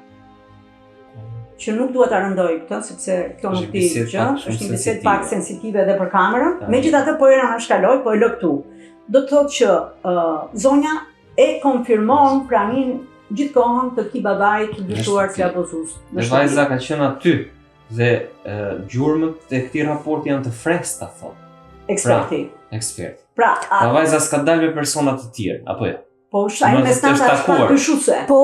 Që nuk dua ta rëndoj këtë, sepse kjo nuk di gjë, është një bisedë pak sensitive edhe për kamerën. Megjithatë po era na shkaloj, po e lë këtu. Do të thotë që zonja e konfirmon praninë gjithkohon të këtij babait të dyshuar si abuzues. Dhe vajza ka qenë aty Dhe gjurmët e këtij raporti janë të freskëta, thotë. Eksperti. Ekspert. Pra, vajza s'ka dalë me persona të tjerë, apo jo? po shajnë me standa është dyshuese. Po,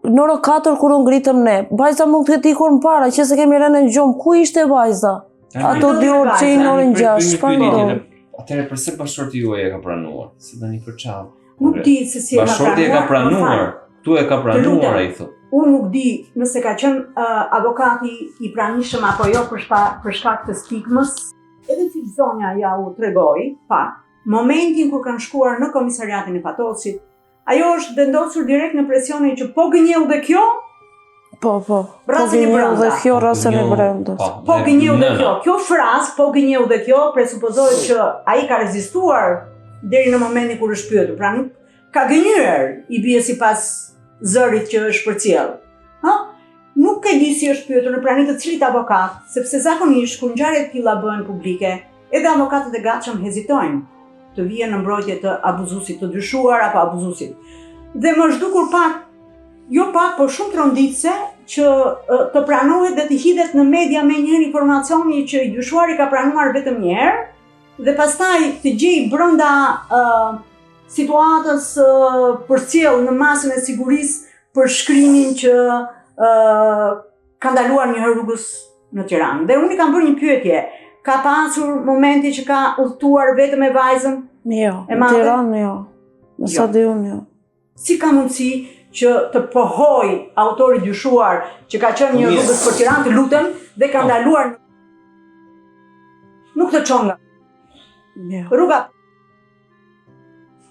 në orë 4 kur unë ngritëm ne, vajza mund të ketë ikur më para, që se kemi rënë në gjumë, ku ishte vajza? Ato 2 orë që i në orën 6, çfarë ndodhi? Atëherë pse bashorti juaj e ka pranuar? Se tani për çfarë? Nuk di se si e ka pranuar. Bashorti e ka pranuar. Tu e ka pranuar ai thotë. Unë nuk di nëse ka qenë avokati i pranishëm apo jo për shkak të stigmës. Edhe si zonja ja u tregoi, momentin kur kanë shkuar në komisariatin e Patosit, ajo është vendosur direkt në presionin që po gënjeu dhe kjo, po gënjeu dhe kjo rasën e brenda. Po gënjeu dhe kjo. Kjo frazë, po gënjeu dhe kjo, presupozohet që ai ka rezistuar deri në momentin kur është pyetur. Pra nuk ka gënyer, i bie sipas zërit që është përcjell. Nuk e di si është pyetur në praninë të cilit avokat, sepse zakonisht kur ngjarjet të tilla bëhen publike, edhe avokatët e gatshëm hezitojnë të vijen në mbrojtje të abuzuesit të dyshuar apo abuzuesit. Dhe më zhdukur pak, por shumë tronditse që të pranohet dhe të hidhet në media me njëherë informacioni që i dyshuari ka pranuar vetëm një herë dhe pastaj të gjej brenda situatës përcjell në masën e sigurisë për shkrimin që ka ndaluar një herë rrugës në Tiranë. Dhe unë i kam bërë një pyetje. Ka pasur momenti që ka udhëtuar vetëm me vajzën? Jo, në Tiranë jo. Në sa di unë jo. Si ka mundësi që të pohoj autori dyshuar që ka qenë një rrugës për Tiranë, të lutem, dhe ka ndaluar nuk të çon nga rruga.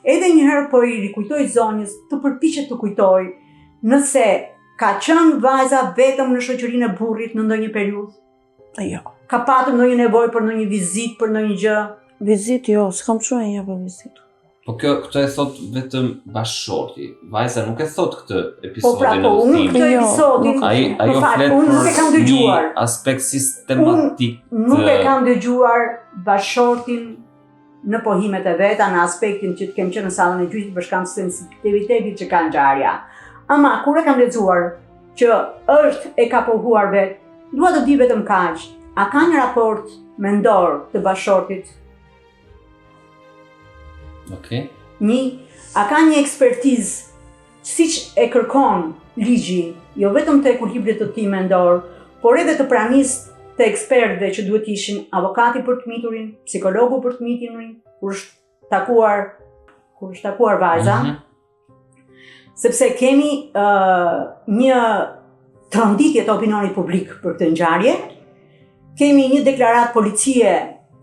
Edhe një herë po i rikujtoj zonjës të përpiqet të kujtoj nëse ka qenë vajza vetëm në shoqërinë e burrit në ndonjë periudhë? Jo. Ka patur ndonjë nevojë për ndonjë vizitë, për ndonjë gjë? Vizitë jo, s'kam çuar një për vizitë. Po këtë e thot vetëm bashorti. Vajza nuk e thot këtë episodin. Po pra, unë këtë episodin, ajo flet për një aspekt sistematik. Nuk e kam dëgjuar bashortin në pohimet e veta, në aspektin që të kem qenë në sallën e gjykimit për shkak të sensitivitetit që ka ngjarja. Ama kur e kam lexuar që është e ka pohuar vetë, dua të di vetëm kaq. A ka një raport mendor të bashortit? Okej. A ka një ekspertizë siç e kërkon ligji, jo vetëm te ekuilibri të tij mendor, por edhe të pranisë të ekspertëve që duhet ishin avokati për të miturin, psikologu për të miturin, kur është takuar vajza. Sepse kemi një tronditje të opinionit publik për këtë ngjarje. Kemi një deklaratë policie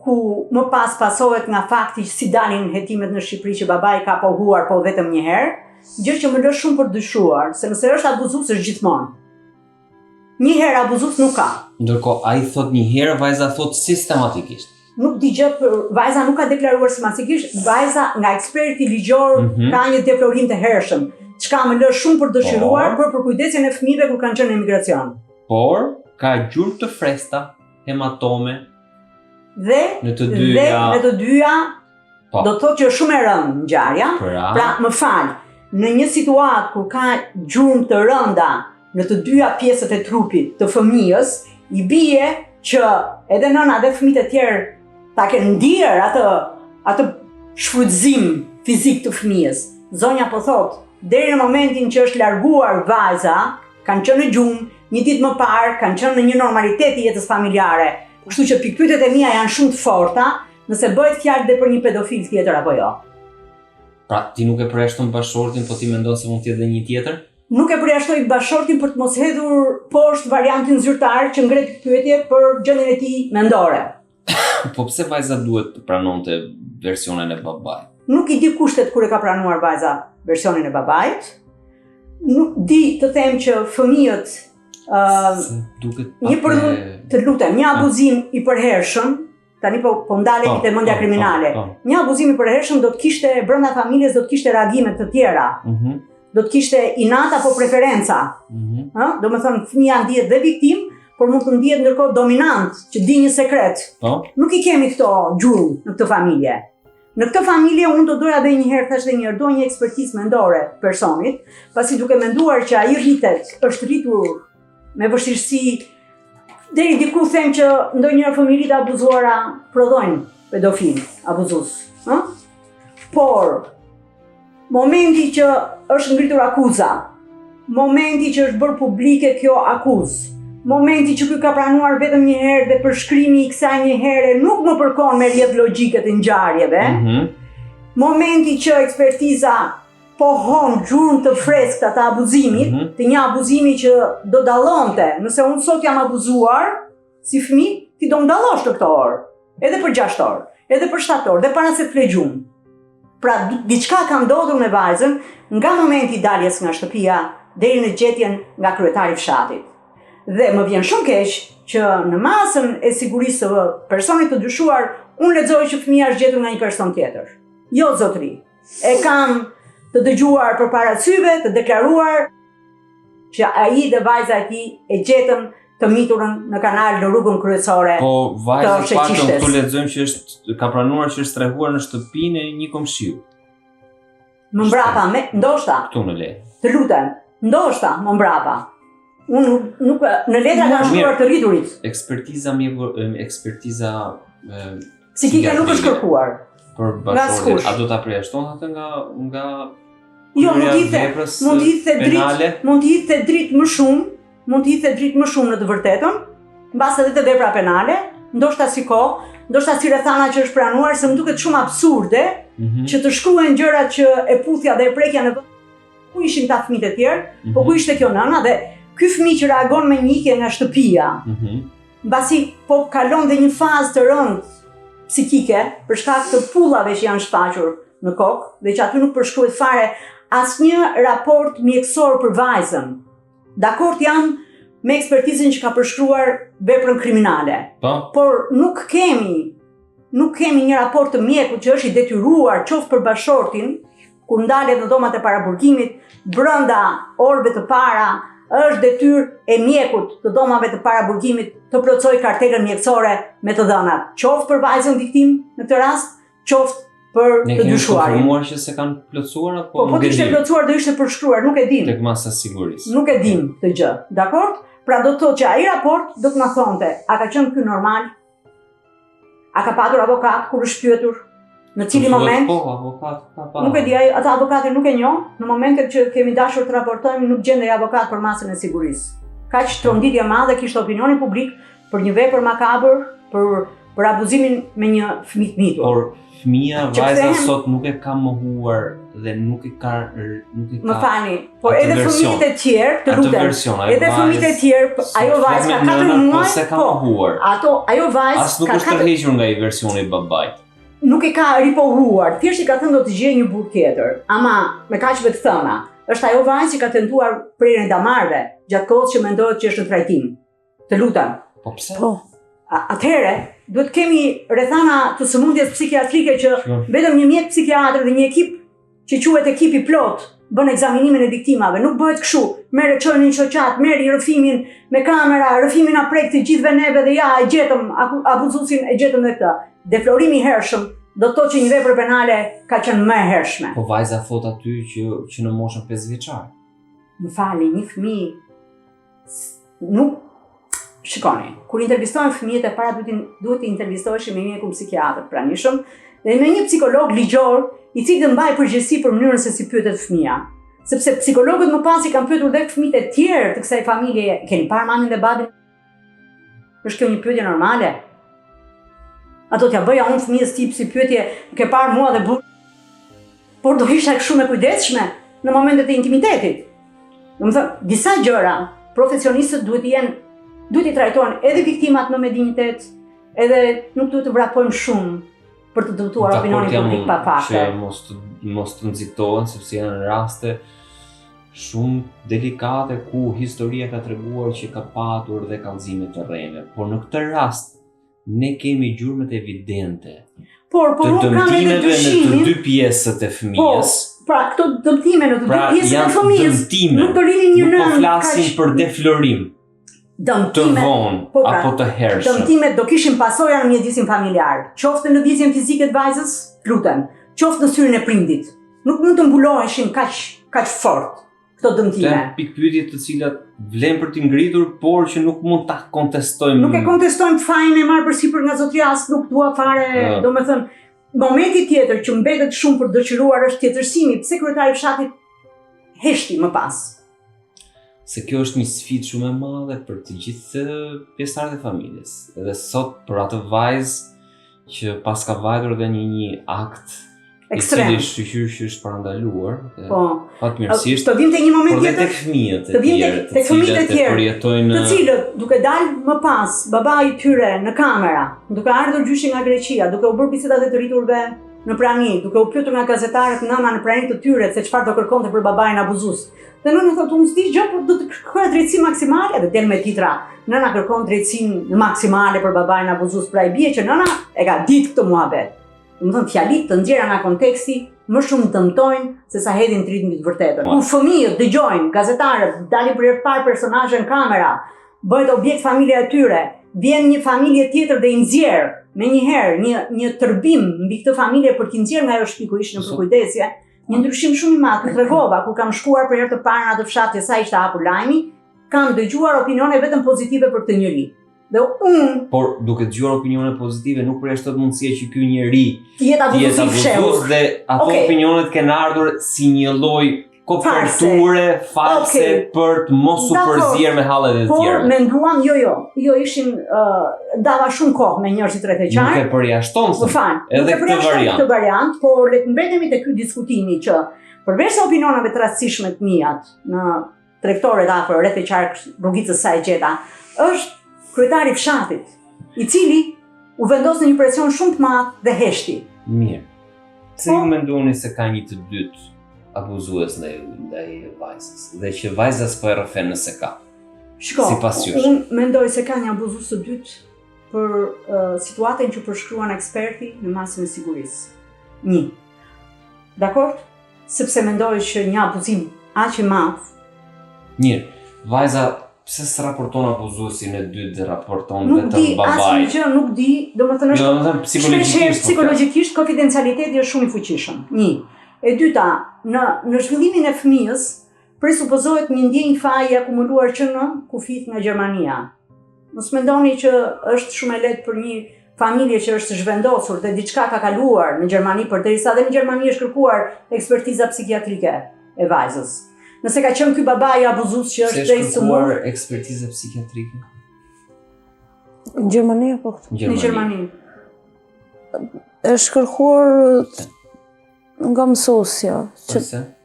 ku më pas pasohet nga fakti si dalin hetimet në Shqipëri që babai ka pohuar po vetëm një herë, gjë që më lë shumë për dyshuar, se nëse është abuzues është gjithmonë. Një herë abuzues nuk ka. Ndërkohë ai thot një herë, vajza thot sistematikisht. Nuk di gjë, vajza nuk ka deklaruar sistematikisht, vajza nga eksperti ligjor ka një deplorim të hershëm, çka më lë shumë për dëshiruar për përkujdesjen e fëmijëve kur kanë qenë në emigracion. Por ka gjurmë të freskëta, hematome. Dhe në të dyja do të thotë që është shumë e rëndë ngjarja. Pra, më fal, në një situatë kur ka gjurmë të rënda në të dyja pjesët e trupit të fëmijës, i bie që edhe nëna dhe fëmijët e tjerë ta kenë ndier atë shfrytëzim fizik të fëmijës. Zonja po thotë, deri në momentin që është larguar vajza, kanë qenë në gjumë, një ditë më parë kanë qenë në një normalitet të jetës familjare. Kështu që pikpyetjet e mia janë shumë të forta, nëse bëhet fjalë dhe për një pedofil tjetër apo jo. Pra, ti nuk e përjashton bashortin, po ti mendon se mund të jetë edhe një tjetër? Nuk e përjashtoj bashortin për të mos hedhur poshtë variantin zyrtar që ngret pyetje për gjendjen e tij mendore. Po pse vajza duhet të pranonte versionin e babait? Nuk i di kushtet kur e ka pranuar vajza versionin e babait. Nuk di të them që fëmijët të lutem, një abuzim i përhershëm, tani po ndalemi te mendja kriminale. Një abuzim i përhershëm do të kishte brenda familjes do të kishte reagime të tjera. Do të kishte inat apo preferenca. Do të thonë fëmia ndihet dhe viktim, por mund të ndihet ndërkohë dominant, që di një sekret. Nuk i kemi këto gjurmë në këtë familje. Në këtë familje unë do doja edhe një herë, thash edhe një herë, do një ekspertizë mendore personit, pasi duke menduar që ai rritet, është rritur me vështirësi deri diku them që ndonjëherë familjet e abuzuara prodhojnë pedofil, abuzues, ëh? Por momenti që është ngritur akuza, momenti që është bërë publike kjo akuzë, momenti që ky ka pranuar vetëm një herë dhe përshkrimi i kësaj një herë nuk më përkon me rrjedh logjike të ngjarjeve, momenti që ekspertiza pohon gjurmë të freskëta të abuzimit, të një abuzimi që do dallonte, nëse unë sot jam abuzuar si fëmijë, ti do më dallosh në këto orë, edhe për 6 orë, edhe për 7 orë, dhe para se të flej gjumë. Pra, diçka ka ndodhur me vajzën nga momenti i daljes nga shtëpia deri në gjetjen nga kryetari i fshatit. Dhe më vjen shumë keq që në masën e sigurisë të personit të dyshuar, unë lexoj që fëmia është gjetur nga një person tjetër. Jo, zotëri. E kam të dëgjuar përpara syve, të deklaruar që ai dhe vajza e tij e gjetën të miturën në kanal në rrugën kryesore. Po vajza të patëm Sheqishtes. këtu lexojmë që ka pranuar që është strehuar në shtëpinë e një komshiu. Më mbrapa, ndoshta, Këtu në le. të lutem, ndoshta më mbrapa. Unë nuk në letra kanë shkruar të rriturit. Ekspertiza Psikike nuk është kërkuar. për Nga bashkëshortin. skush. A do ta përjashton atë nga Jo, mund kryerja e të veprës hiqte dritë më shumë në të vërtetën, mbas edhe të vepra penale, ndoshta si kohë, ndoshta si rrethana që është pranuar, se më duket shumë absurde që të shkruhen gjërat që e puthja dhe e prekja në vend. Ku ishin ta fëmijët e tjerë, po ku ishte kjo nëna dhe ky fëmijë që reagon me njëjtje nga shtëpia. Mbasi po kalon dhe një fazë të rëndë psikike për shkak të pullave që janë shfaqur në kokë dhe që aty nuk përshkruhet fare asnjë raport mjekësor për vajzën. Dakord jam me ekspertizën që ka përshkruar veprën kriminale. Po. Por nuk kemi një raport të mjekut që është i detyruar qoftë për bashortin, kur ndalet në domat e paraburgimit, brenda orëve të para, është detyrë e mjekut të domave të paraburgimit të plotësoj kartelën mjekësore me të dhënat, qoftë për vajzën viktim në këtë rast, qoftë për Ne të kemi dyshuarin. konfirmuar që se kanë plotësuar apo Po nuk e të ishte dim? plotësuar do ishte përshkruar, nuk e dim. Tek masa e sigurisë. Nuk e dim këtë gjë, dakord? Pra do të thotë që ai raport do të na thonte, a ka qenë ky normal? A ka patur avokat kur është pyetur? Në cili moment? Po, avokat ka pa. Nuk e di, ata avokatin nuk e njoh. Në momentet që kemi dashur të raportojmë, nuk gjendej avokat për masën e sigurisë. Kaq tronditje e madhe kishte opinioni publik për një vepër makabër, për abuzimin me një fëmijë të mitur. Por fëmia, Që vajza kthehem- sot nuk e ka mohuar dhe nuk i ka Më falni, por atë edhe version. fëmijët e tjerë, të Atë lutem. version, ajo Edhe fëmijët e vajzë- tjerë, ajo vajzë ka 4 muaj, se ka po. mohuar. Ajo vajzë As nuk ka është tërhequr nga i versioni i babait. nuk i ka ripohuar, thjesht i ka thënë do të gjejë një burr tjetër. Ama me kaq vetë thëna, është ajo vajzë që ka tentuar prerjen e damarrëve gjatë kohës që mendohet që është në trajtim. Të lutem. Po pse? Po, Atëherë, duhet kemi rrethana të sëmundjes psikiatrike që vetëm një mjek psikiatër dhe një ekip që quhet ekipi plot bën ekzaminimin e viktimave. Nuk bëhet kështu. Merre çojnë në një çoqat, merri rrëfimin me kamera, rrëfimin aprek të gjithëve neve dhe ja e gjetëm abuzuesin, e gjetëm dhe këtë. Deflorimi i hershëm do të thotë që një vepër penale ka qenë më e hershme. Po vajza thot aty që në moshën 5 vjeçar. Më fali, një fëmijë nuk shikoni, kur intervistojnë fëmijët e para duhet të intervistohesh me mjekun psikiatër pranishëm dhe me një psikolog ligjor i cili të mbajë përgjegjësi për mënyrën se si pyetet fëmia. Sepse psikologët më pas i kanë pyetur dhe fëmijët e tjerë të kësaj familjeje, keni parë mamin dhe babin? Është kjo një pyetje normale? Ato t'ja bëja unë fëmijës tip si pyetje, ke parë mua dhe burr? Por do isha shumë e kujdesshme në momentet e intimitetit. Domethënë, disa gjëra profesionistët duhet i trajtojnë edhe viktimat me dinjitet, edhe nuk duhet të vrapojmë shumë për të dëmtuar opinionin publik pa fakte. Që mos të nxitohen sepse janë raste shumë delikate ku historia ka treguar që ka patur dhe kallëzime të rreme. Por në këtë rast ne kemi gjurmët evidente Por të unë kam edhe dëmtimeve në të dyshimin. dy pjesët e fëmijës. Pra, këto dëmtime në të dy Pra pjesët e janë fëmijës dëmtime. nuk të rinin një Nuk po nën flasim për deflorim të dëmtime. vonë Po, pra, apo të hershëm. Dëmtimet do kishin pasoja në mjedisin familjar, qoftë në lëvizjen fizike të vajzës, lutem, qoftë në syrin e prindit. Nuk mund të mbuloheshin kaq fort. këto dëmtime. Janë pikë pyetje të cilat vlen për t'i ngritur, por që nuk mund ta kontestojmë. Nuk e kontestojmë fajin e marrë përsipër nga zotëria, as nuk dua fare, domethënë, momenti tjetër që mbetet shumë për dëshiruar është tjetërsimi, pse kryetari i fshatit heshti më pas. Se kjo është një sfidë shumë e madhe për të gjithë pjesëtarët e familjes. Edhe sot për atë vajzë që pas ka vajtur dhe një akt ekstrem. I cili shqyr që është parandaluar. Po. Fatmirësisht. Të vim te një moment por tjetër. Tek fëmijët Të vim tek fëmijët e tjerë. Përjetojnë të cilët duke dalë më pas babai i tyre në kamera, duke ardhur gjyshi nga Greqia, duke u bërë bisedat e të rriturve në prani, duke u pyetur nga gazetarët nëna në prani të tyre se çfarë do kërkonte për babain abuzues. Dhe nëna thotë unë s'di gjë, por do të kërkoj drejtësi maksimale, dhe del me titra. Nëna kërkon drejtësinë maksimale për babain abuzues, pra i bie që nëna e ka ditë këtë muhabet. Domethënë fjalitë të nxjerra nga konteksti më shumë dëmtojnë se sa hedhin trit mbi të vërtetën. Kur fëmijët dëgjojnë, gazetarët dalin për herë të parë personazhe në kamera, bëhet objekt familja e tyre, vjen një familje tjetër dhe i nxjerr menjëherë një tërbim mbi këtë familje për t'i nxjerrë nga ajo shtëpi ku ishin në përkujdesje, një ndryshim shumë i madh. Ku tregova kur kam shkuar për herë të parë në atë fshat që sa ishte hapur lajmi, kam dëgjuar opinione vetëm pozitive për këtë njerëz. Dhe por duke dëgjuar opinione pozitive nuk përjashton mundësia që ky njeri të jetë abuzues dhe ato opinionet kanë ardhur si një lloj koperture false për të mos u përzier me hallet e tjera. Por menduam jo ishin dava shumë kohë me njerëzit rrethëqar. Nuk e përjashton edhe këtë variant, por le të mbetemi te ky diskutimi që përveç opinioneve të rastësishme të mia në tregtoret afër rrethëqar rrugicës së gjeta, është kryetari i fshatit, i cili u vendos në një presion shumë të madh dhe heshti. Mirë. Pse ju mendoni se ka një të dytë abuzues ndaj vajzës dhe që vajza s'po e rrëfen nëse ka? Shiko, unë mendoj se ka një abuzues të dytë për situatën që përshkruan eksperti në masën e sigurisë. 1. Dakord? Sepse mendoj që një abuzim aq i madh. Mirë, vajza pse s'raporton abuzuesin e dytë dhe raporton vetëm babait? Nuk di, domethënë është psikologjikisht konfidencialiteti është shumë i fuqishëm. 1. E dyta, në zhvillimin e fëmijës presupozohet një ndjenjë faji akumuluar që në kufit nga Gjermania. Mos mendoni që është shumë e lehtë për një familje që është zhvendosur dhe diçka ka kaluar në Gjermani, përderisa dhe në Gjermani është kërkuar ekspertiza psikiatrike e vajzës. Nëse ka qenë ky babai abuzues që është i sumur, ekspertiza psikiatrike? Në Gjermani apo këtu? Në Gjermani. Është kërkuar nga mësuesja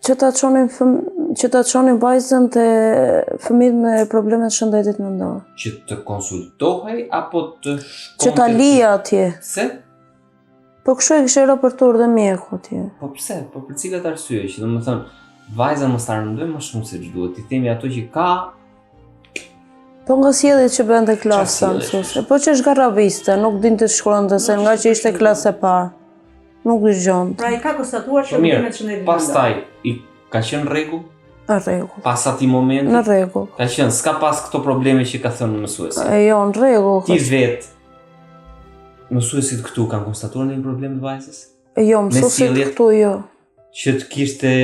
që ta çonin vajzën te fëmijët me probleme të shëndetit mendor. Që të konsultohej apo të shkonte? Që ta lija atje. Pse? Po kështu e kishte raportuar dhe mjeku atje. Po pse? Po për cilat arsye? Që domethënë vajza mos ta rëndoj më shumë se ç'duhet. Ti themi ato që ka. Po nga sjelljet që bën te klasa mësuese. Po që është garraviste, nuk dinte të shkruante se nga që ishte klasë e parë. Nuk dëgjon. Pra i ka konstatuar që problemet shëndetit mendor. Pastaj i ka qenë rregull? Në rregull. Pas atij momenti? Në rregull. Ka qenë s'ka pas këto probleme që ka thënë mësuesi. Jo, në rregull. Ti vet mësuesit këtu kanë konstatuar ndonjë problem të vajzës? Jo, mësuesit këtu jo. Që të kishte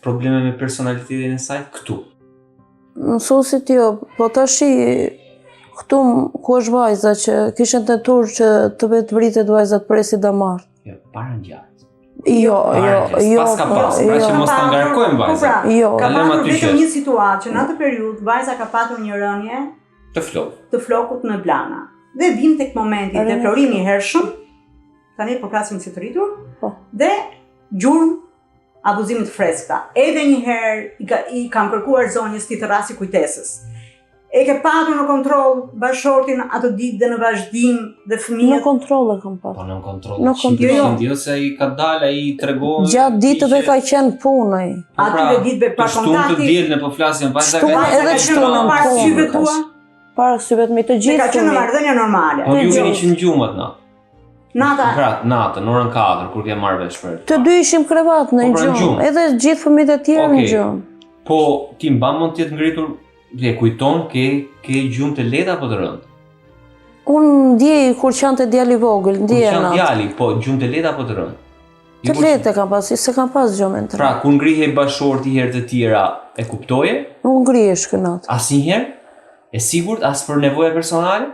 probleme me personalitetin e saj këtu? Mësuesit jo, po tash këtu ku është vajza që kishin tentuar që të vetë vritet vajza të presi damar. Jo, para ngjarjes. Jo. Pas ka pas, pra që mos ta ngarkojmë vajzën. Jo. Ka patur vetëm një situatë që në atë periudhë vajza ka patur një rënje të flokut në blana. Dhe vim tek momenti i deplorimi i hershëm, tani po flasim si të rritur, dhe gjurmë abuzimit freskëta. Edhe një herë i kam kërkuar zonjës ti të rasti kujtesës. E ke patur në kontroll bashortin atë ditë dhe në vazhdim dhe fëmijët? Në kontroll e kam patur. Po në kontroll. Jo se ai ka dalë, ai tregon. Gjatë ditëve ka qenë punoj. Atyre ditëve pa kontakti. Shtunë të dielën po flasim vajza ka. Edhe shtunën para syve tua. Para syve me të gjithë. Ka qenë në marrëdhënie normale. Po ju vini që në gjumat natë. Natën, në orën 4 kur ke marrë vesh për. Të dy ishim krevat në gjumë. Edhe gjithë fëmijët e tjerë në gjumë. Po ti mban mend të jetë ngritur dhe kujton ke gjumë të lehta apo të rënda? Unë ndjej kur qante djali vogël, ndjej natë. Kur qante djali, po gjumë të lehta apo të rënda? Të lehta kam pas, se kam pas gjumë të rënda. Pra, kur ngrihej bashorti herë të tjera, e kuptoje? Nuk ngrihesh kënat. Asnjëherë? E sigurt as për nevoja personale?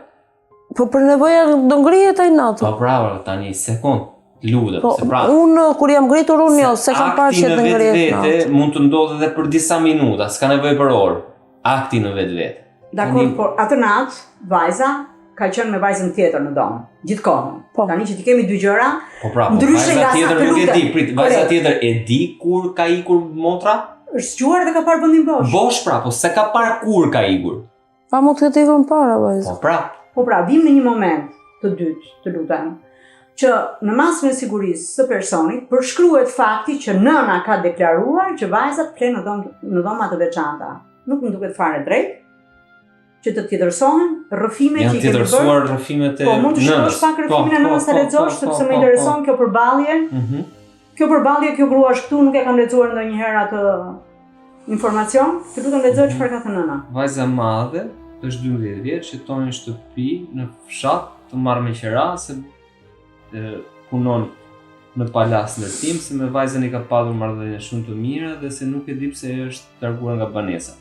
Po për nevoja do ngrihet ai natë. Po bravo, tani sekond. Lutem, Po, se pra. unë kur jam ngritur unë jo, se kam parë që të ngrihet Akti në natë. mund të ndodhë edhe për disa minuta, s'ka nevojë për orë. Akti në vetë. Dakor, por atë natë vajza ka qenë me vajzën tjetër në domë, gjithkohën. Po. Tani që ti kemi dy gjëra, Po pra, ndryshe vajza nga sa tjetër të nuk e lutem. di, prit, vajza tjetër e di kur ka ikur motra? është squar dhe ka parë vendin bosh. Bosh pra, po se ka parë kur ka ikur. Pa mund të ketë ikën para vajza. Po pra, Po pra, vim në një moment të dytë, të lutem, që në masën e sigurisë së personit përshkruhet fakti që nëna ka deklaruar që vajzat flen në dhoma të veçanta. Nuk më duket fare drejt që të tjetërsohen rrëfime që janë i kemi bërë. tjetërsuar rrëfimet e Po mund të shikosh pak rrëfimin e nënës ta lexosh sepse më intereson kjo përballje. Kjo përballje, kjo grua është këtu, nuk e kam lexuar ndonjëherë atë informacion. Të lutem lexoj çfarë ka thënë nëna. Vajza e madhe është 12 vjeç, jeton në shtëpi në fshat të marrë me qira se punon në palas ndërtim, se me vajzën i ka padur marrëdhënie shumë të mira dhe se nuk e di pse është larguar nga banesa.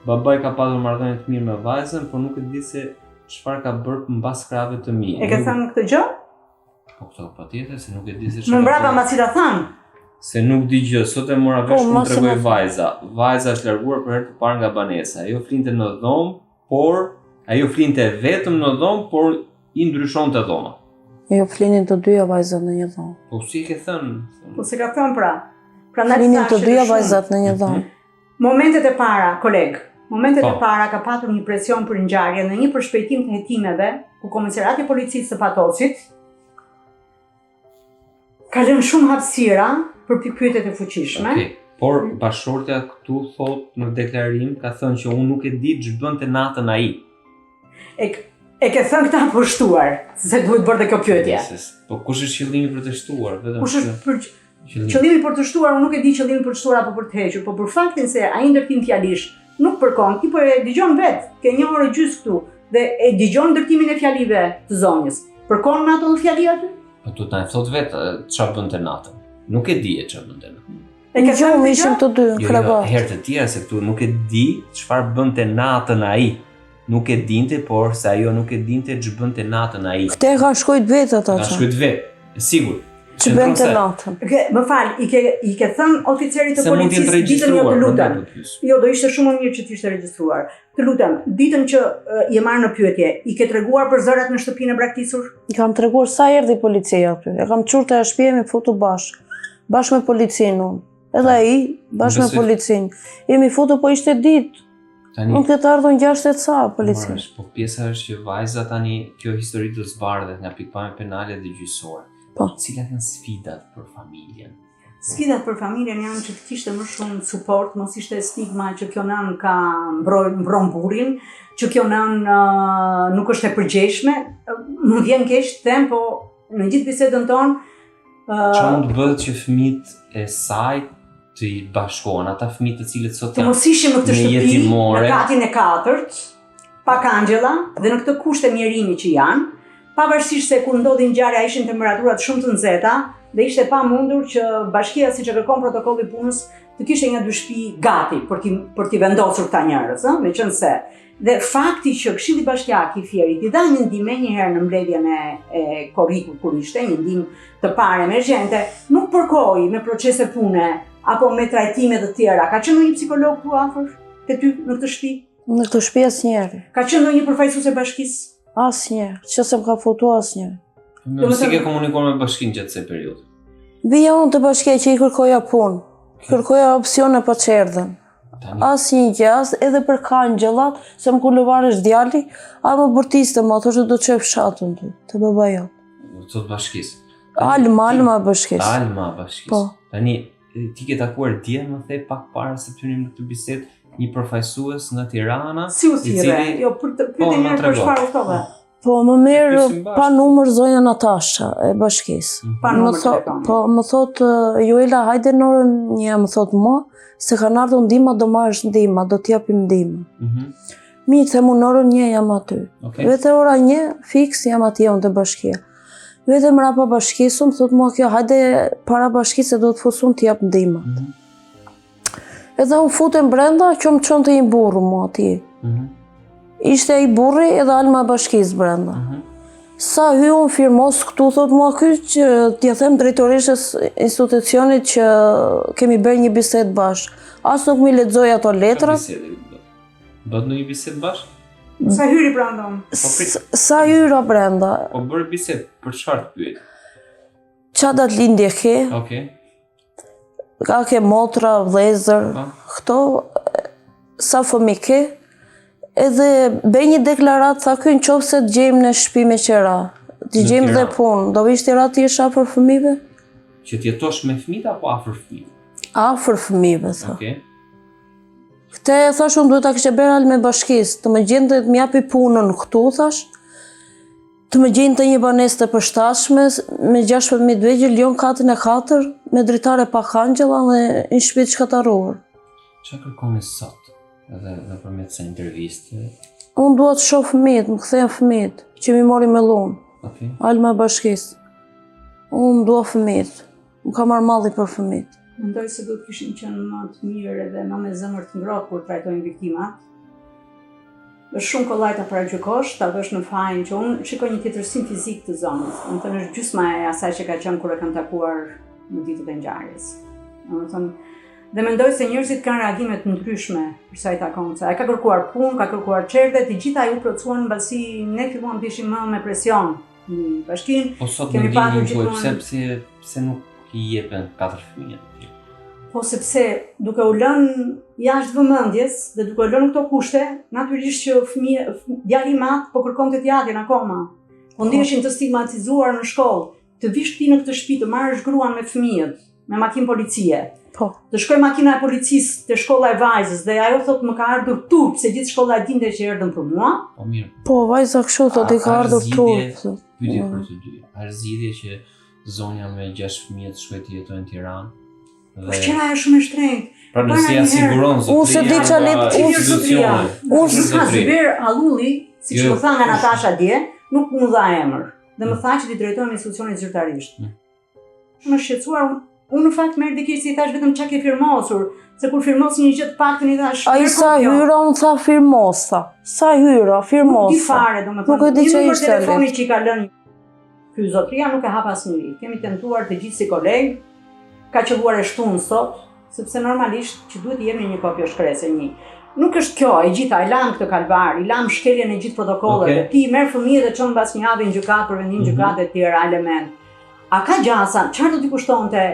Babai ka padur marrëdhënie të mirë me vajzën, por nuk e di se çfarë ka bërë mbas krave të mi. E ke thënë këtë gjë? Po këto patjetër se nuk e di se Më mbrapa mbasi ta thënë. Se nuk di gjë, sot e mora vesh Po, më mos e tregoj më- vajza. Vajza është larguar për herë të parë nga banesa. Ajo flinte në dhomë, por ajo flinte vetëm në dhomë, por i ndryshonte dhoma. Jo, flinin të dyja vajzat në një dhomë. Po si e ke thënë? Po se ka thënë pra. Prandaj Flinin të thashë dyja shumë. vajzat në një dhomë. Momentet e para, koleg, momentet e Po. para ka patur një presion për ngjarje në një përshpejtim të hetimeve ku komisariati i policisë së Patosit ka lënë shumë hapësira për pikpyetjet e fuqishme. Okej. Por bashortja këtu thot në deklarim ka thënë që unë nuk e di ç'bënte natën ai. E ke thënë këtë apo shtuar, se duhet bërë dhe kjo pyetje. Po kush është qëllimi për të shtuar? Vetëm Kush është për qëllimi. qëllimi për të shtuar, unë nuk e di qëllimin për të shtuar apo për të hequr, por për faktin se ai ndërtim fjalish nuk përkon, ti po e dëgjon vet, ke 1 orë gjys këtu dhe e dëgjon ndërtimin e fjalive të zonjës. Përkon me ato fjali aty? Po tu ta thot vetë çfarë bënte natën. Nuk e di çfarë bënte natën. E ke Jo, thënë më këtë ishim gjë? të dy në Jo, krevat. herë të tjera se këtu nuk e di çfarë bënte natën ai. Nuk e dinte, por se ajo nuk e dinte ç'bënte natën ai. Këte e kanë shkojt vetë ata Ka që. shkruajt vetë, e sigurt. Që bënë të natën. Më fal, i ke thënë oficerit të Se mund të jetë policisë ditën jo regjistruar, të lutem. prandaj po pyes. Jo, do ishte shumë më mirë që të ishte regjistruar. Të lutem, ditën që je marrë në pyetje, i ke treguar për zërat në shtëpinë e braktisur? I kam treguar sa erdhi policia aty. E kam qurë të shtëpia me foto bashkë me policinë unë. Edhe ai, bashkë me Besoj. policinë. Jemi foto po ishte ditë. Tani Nuk të ardhën 6 sa policia. marrësh, po pjesa është që vajza tani kjo histori do zbardhet nga pikpamja penale dhe gjyqësore. Po. Cilat janë sfidat për familjen? Sfidat për familjen janë që të kishte më shumë suport, mos ishte stigma që kjo nën ka mbron burrin, që kjo nën nuk është e përgjeshme. Më vjen keq them, po në gjithë bisedën tonë Çfarë mund të bëhet që fëmijët e saj të i bashkohen, ata fëmijë të cilët sot të janë mos ishim në këtë në shtëpi, jetimore. në katin e 4, pak angjella dhe në këtë kushte mjerimi që janë, pavarësisht se kur ndodhin ngjarja ishin temperaturat shumë të nxehta dhe ishte pamundur që bashkia siç e kërkon protokolli i punës të kishte një dy shtëpi gati për t'i vendosur këta njerëz, ëh, meqense dhe fakti që Këshilli Bashkiak i Fierit i dha një ndihmë një herë në mbledhjen e korrikut kur ishte një ndihmë të parë emergjente, nuk përkoi me procese pune apo me trajtime të tjera. Ka qenë një psikolog këtu afër te ty në këtë shtëpi? Në këtë shtëpi asnjëri. Ka qenë ndonjë përfaqësues e bashkisë? Asnjëri. Që se më ka foto asnjëri. Nuk si ke komunikuar me bashkinë gjatë kësaj periudhe. Vija unë të bashkia që i kërkoja punë. Kërkoja opsione pa çerdhen. Tani Asnjë gjë, edhe për kangjëllat, se më kulluvarësh djali, a më bërtiste më, thoshte do të çoj fshatun ty, te baba jot. thot bashkisë. Alma bashkis. Alma bashkisë. Po. Tani ti ke takuar dje më the pak para se të hynim në këtë bisedë një përfaqësues nga Tirana. Si u thirrë? Jo, për të Po, pyetë ma një për trego. çfarë uftove? Po më merr Pyesim bashkë. pa numër zonja Natasha e bashkisë. Pa Më numër thot, telefoni. po më thot Joela, hajde në orën 1, më thot mua, se kanë ardhur ndihma, do marrësh ndihma, do t'japim ndihmë. Mi them unë në orën 1 jam aty. Okej. Vete ora 1 fiks jam atje unë te bashkia. Vete mrapa bashkisë, më thot mua kjo, hajde para bashkisë se do të fusun t'jap ndihma. Edhe unë futem brenda që më çonte një burru mu atje. Ishte ai burri edhe Alma e Bashkisë brenda. Sa hy unë firmos këtu, thot mua ky që t'ja them drejtoreshës institucionit që kemi bërë një bisedë bashkë. As nuk mi lexoj ato letrat. Do të në një bisedë bashkë? Sa hyri brenda unë? Sa hyra brenda. Po bërë bisedë, për çfarë të pyet? Qa datë lindje ke, Okej. ka ke motra, vëllezër, Po. këto, sa fëmi ke, edhe bëj një deklarat, tha ky në qoftë se të gjejmë në shtëpi me qera, të gjejmë dhe Tiranë. punë, do vish Tiranë ti jesh afër fëmijëve? Që t'jetosh me fëmijët apo afër fëmijëve? Afër fëmijëve, tha. Okej. Këte thash unë duhet ta kishe bërë Alma e Bashkisë, të më gjente të më japi punën këtu, thash, të më gjente një banesë të përshtatshme me 16 vegjël, lion katin e 4, me dritare pa kangjella dhe një shtëpi të shkataruar. Çfarë kërkoni sot? Edhe nëpërmjet kësaj interviste. Unë dua të shoh fëmijët, më kthehen fëmijët, që mi mori me lun, Okej. Alma e Bashkisë. Unë dua fëmijët, më ka marrë malli për fëmijët. Mendoj se do të kishin qenë më të mirë edhe më me zemër të ngrohtë kur trajtojnë viktimat. Është shumë kollaj ta paragjykosh, ta vësh në fajin që unë shikoj një tjetërsim fizik të zonës. Domethënë është gjysma e asaj që ka qenë kur e kam takuar në ditët e ngjarjes. Domethënë dhe mendoj se njerëzit kanë reagime të ndryshme për sa i takon. Ai ka kërkuar punë, ka kërkuar çerdhe, të gjitha ju plotësuan mbasi ne filluam të ishim më me presion në bashkinë. Po sot Kemi më patur dini po gjithmonë- pse nuk i jepen 4 fëmijë. Po sepse duke u lënë jashtë vëmendjes dhe duke u lënë këto kushte, natyrisht që djali i madh po kërkonte të jatin akoma. Po ndiheshin të stigmatizuar në shkollë, të vish ti në këtë shtëpi të marrësh gruan me fëmijët, me makinë policie. Po. Të shkoj makina e policisë te shkolla e vajzës dhe ajo thotë më ka ardhur turp, se gjithë shkolla e dinte që erdhën për mua. Po mirë. Po, vajza kështu, thot i ka ardhur turp. Pyetje për të dy. A është zgjidhje që zonja me 6 fëmijë të shkojë të jetojnë në Tiranë? Po qëra është shumë e shtrenjtë. Pra nëse ja siguron Unë se di qa let- Unë Zyber Allulli, siç më tha nga Natasha dje, nuk më dha emër. Dhe më tha që ti drejtojmë institucionit zyrtarisht. Më shqetësuar, unë në fakt merr dikë si i thash vetëm çka ke firmosur, se kur firmosi një gjë të paktën i thash. Ai sa hyra unë tha firmos, tha. Sa hyra, firmos. Nuk di fare, domethënë. Nuk e di çfarë ishte. Telefoni që i ka lënë ky zotria nuk e hap asnjëri. Kemi tentuar të gjithë si kolegë, ka qelluar e shtunë sot, sepse normalisht që duhet të jemi një kopje shkrese një. Nuk është kjo e gjitha, i lam këtë kalvar, i lam shkeljen e gjithë protokolleve. Ti merr fëmijët dhe çon mbas një javë në gjykatë për vendim gjykate të tjera element. A ka gjasa, çfarë do t'i kushtonte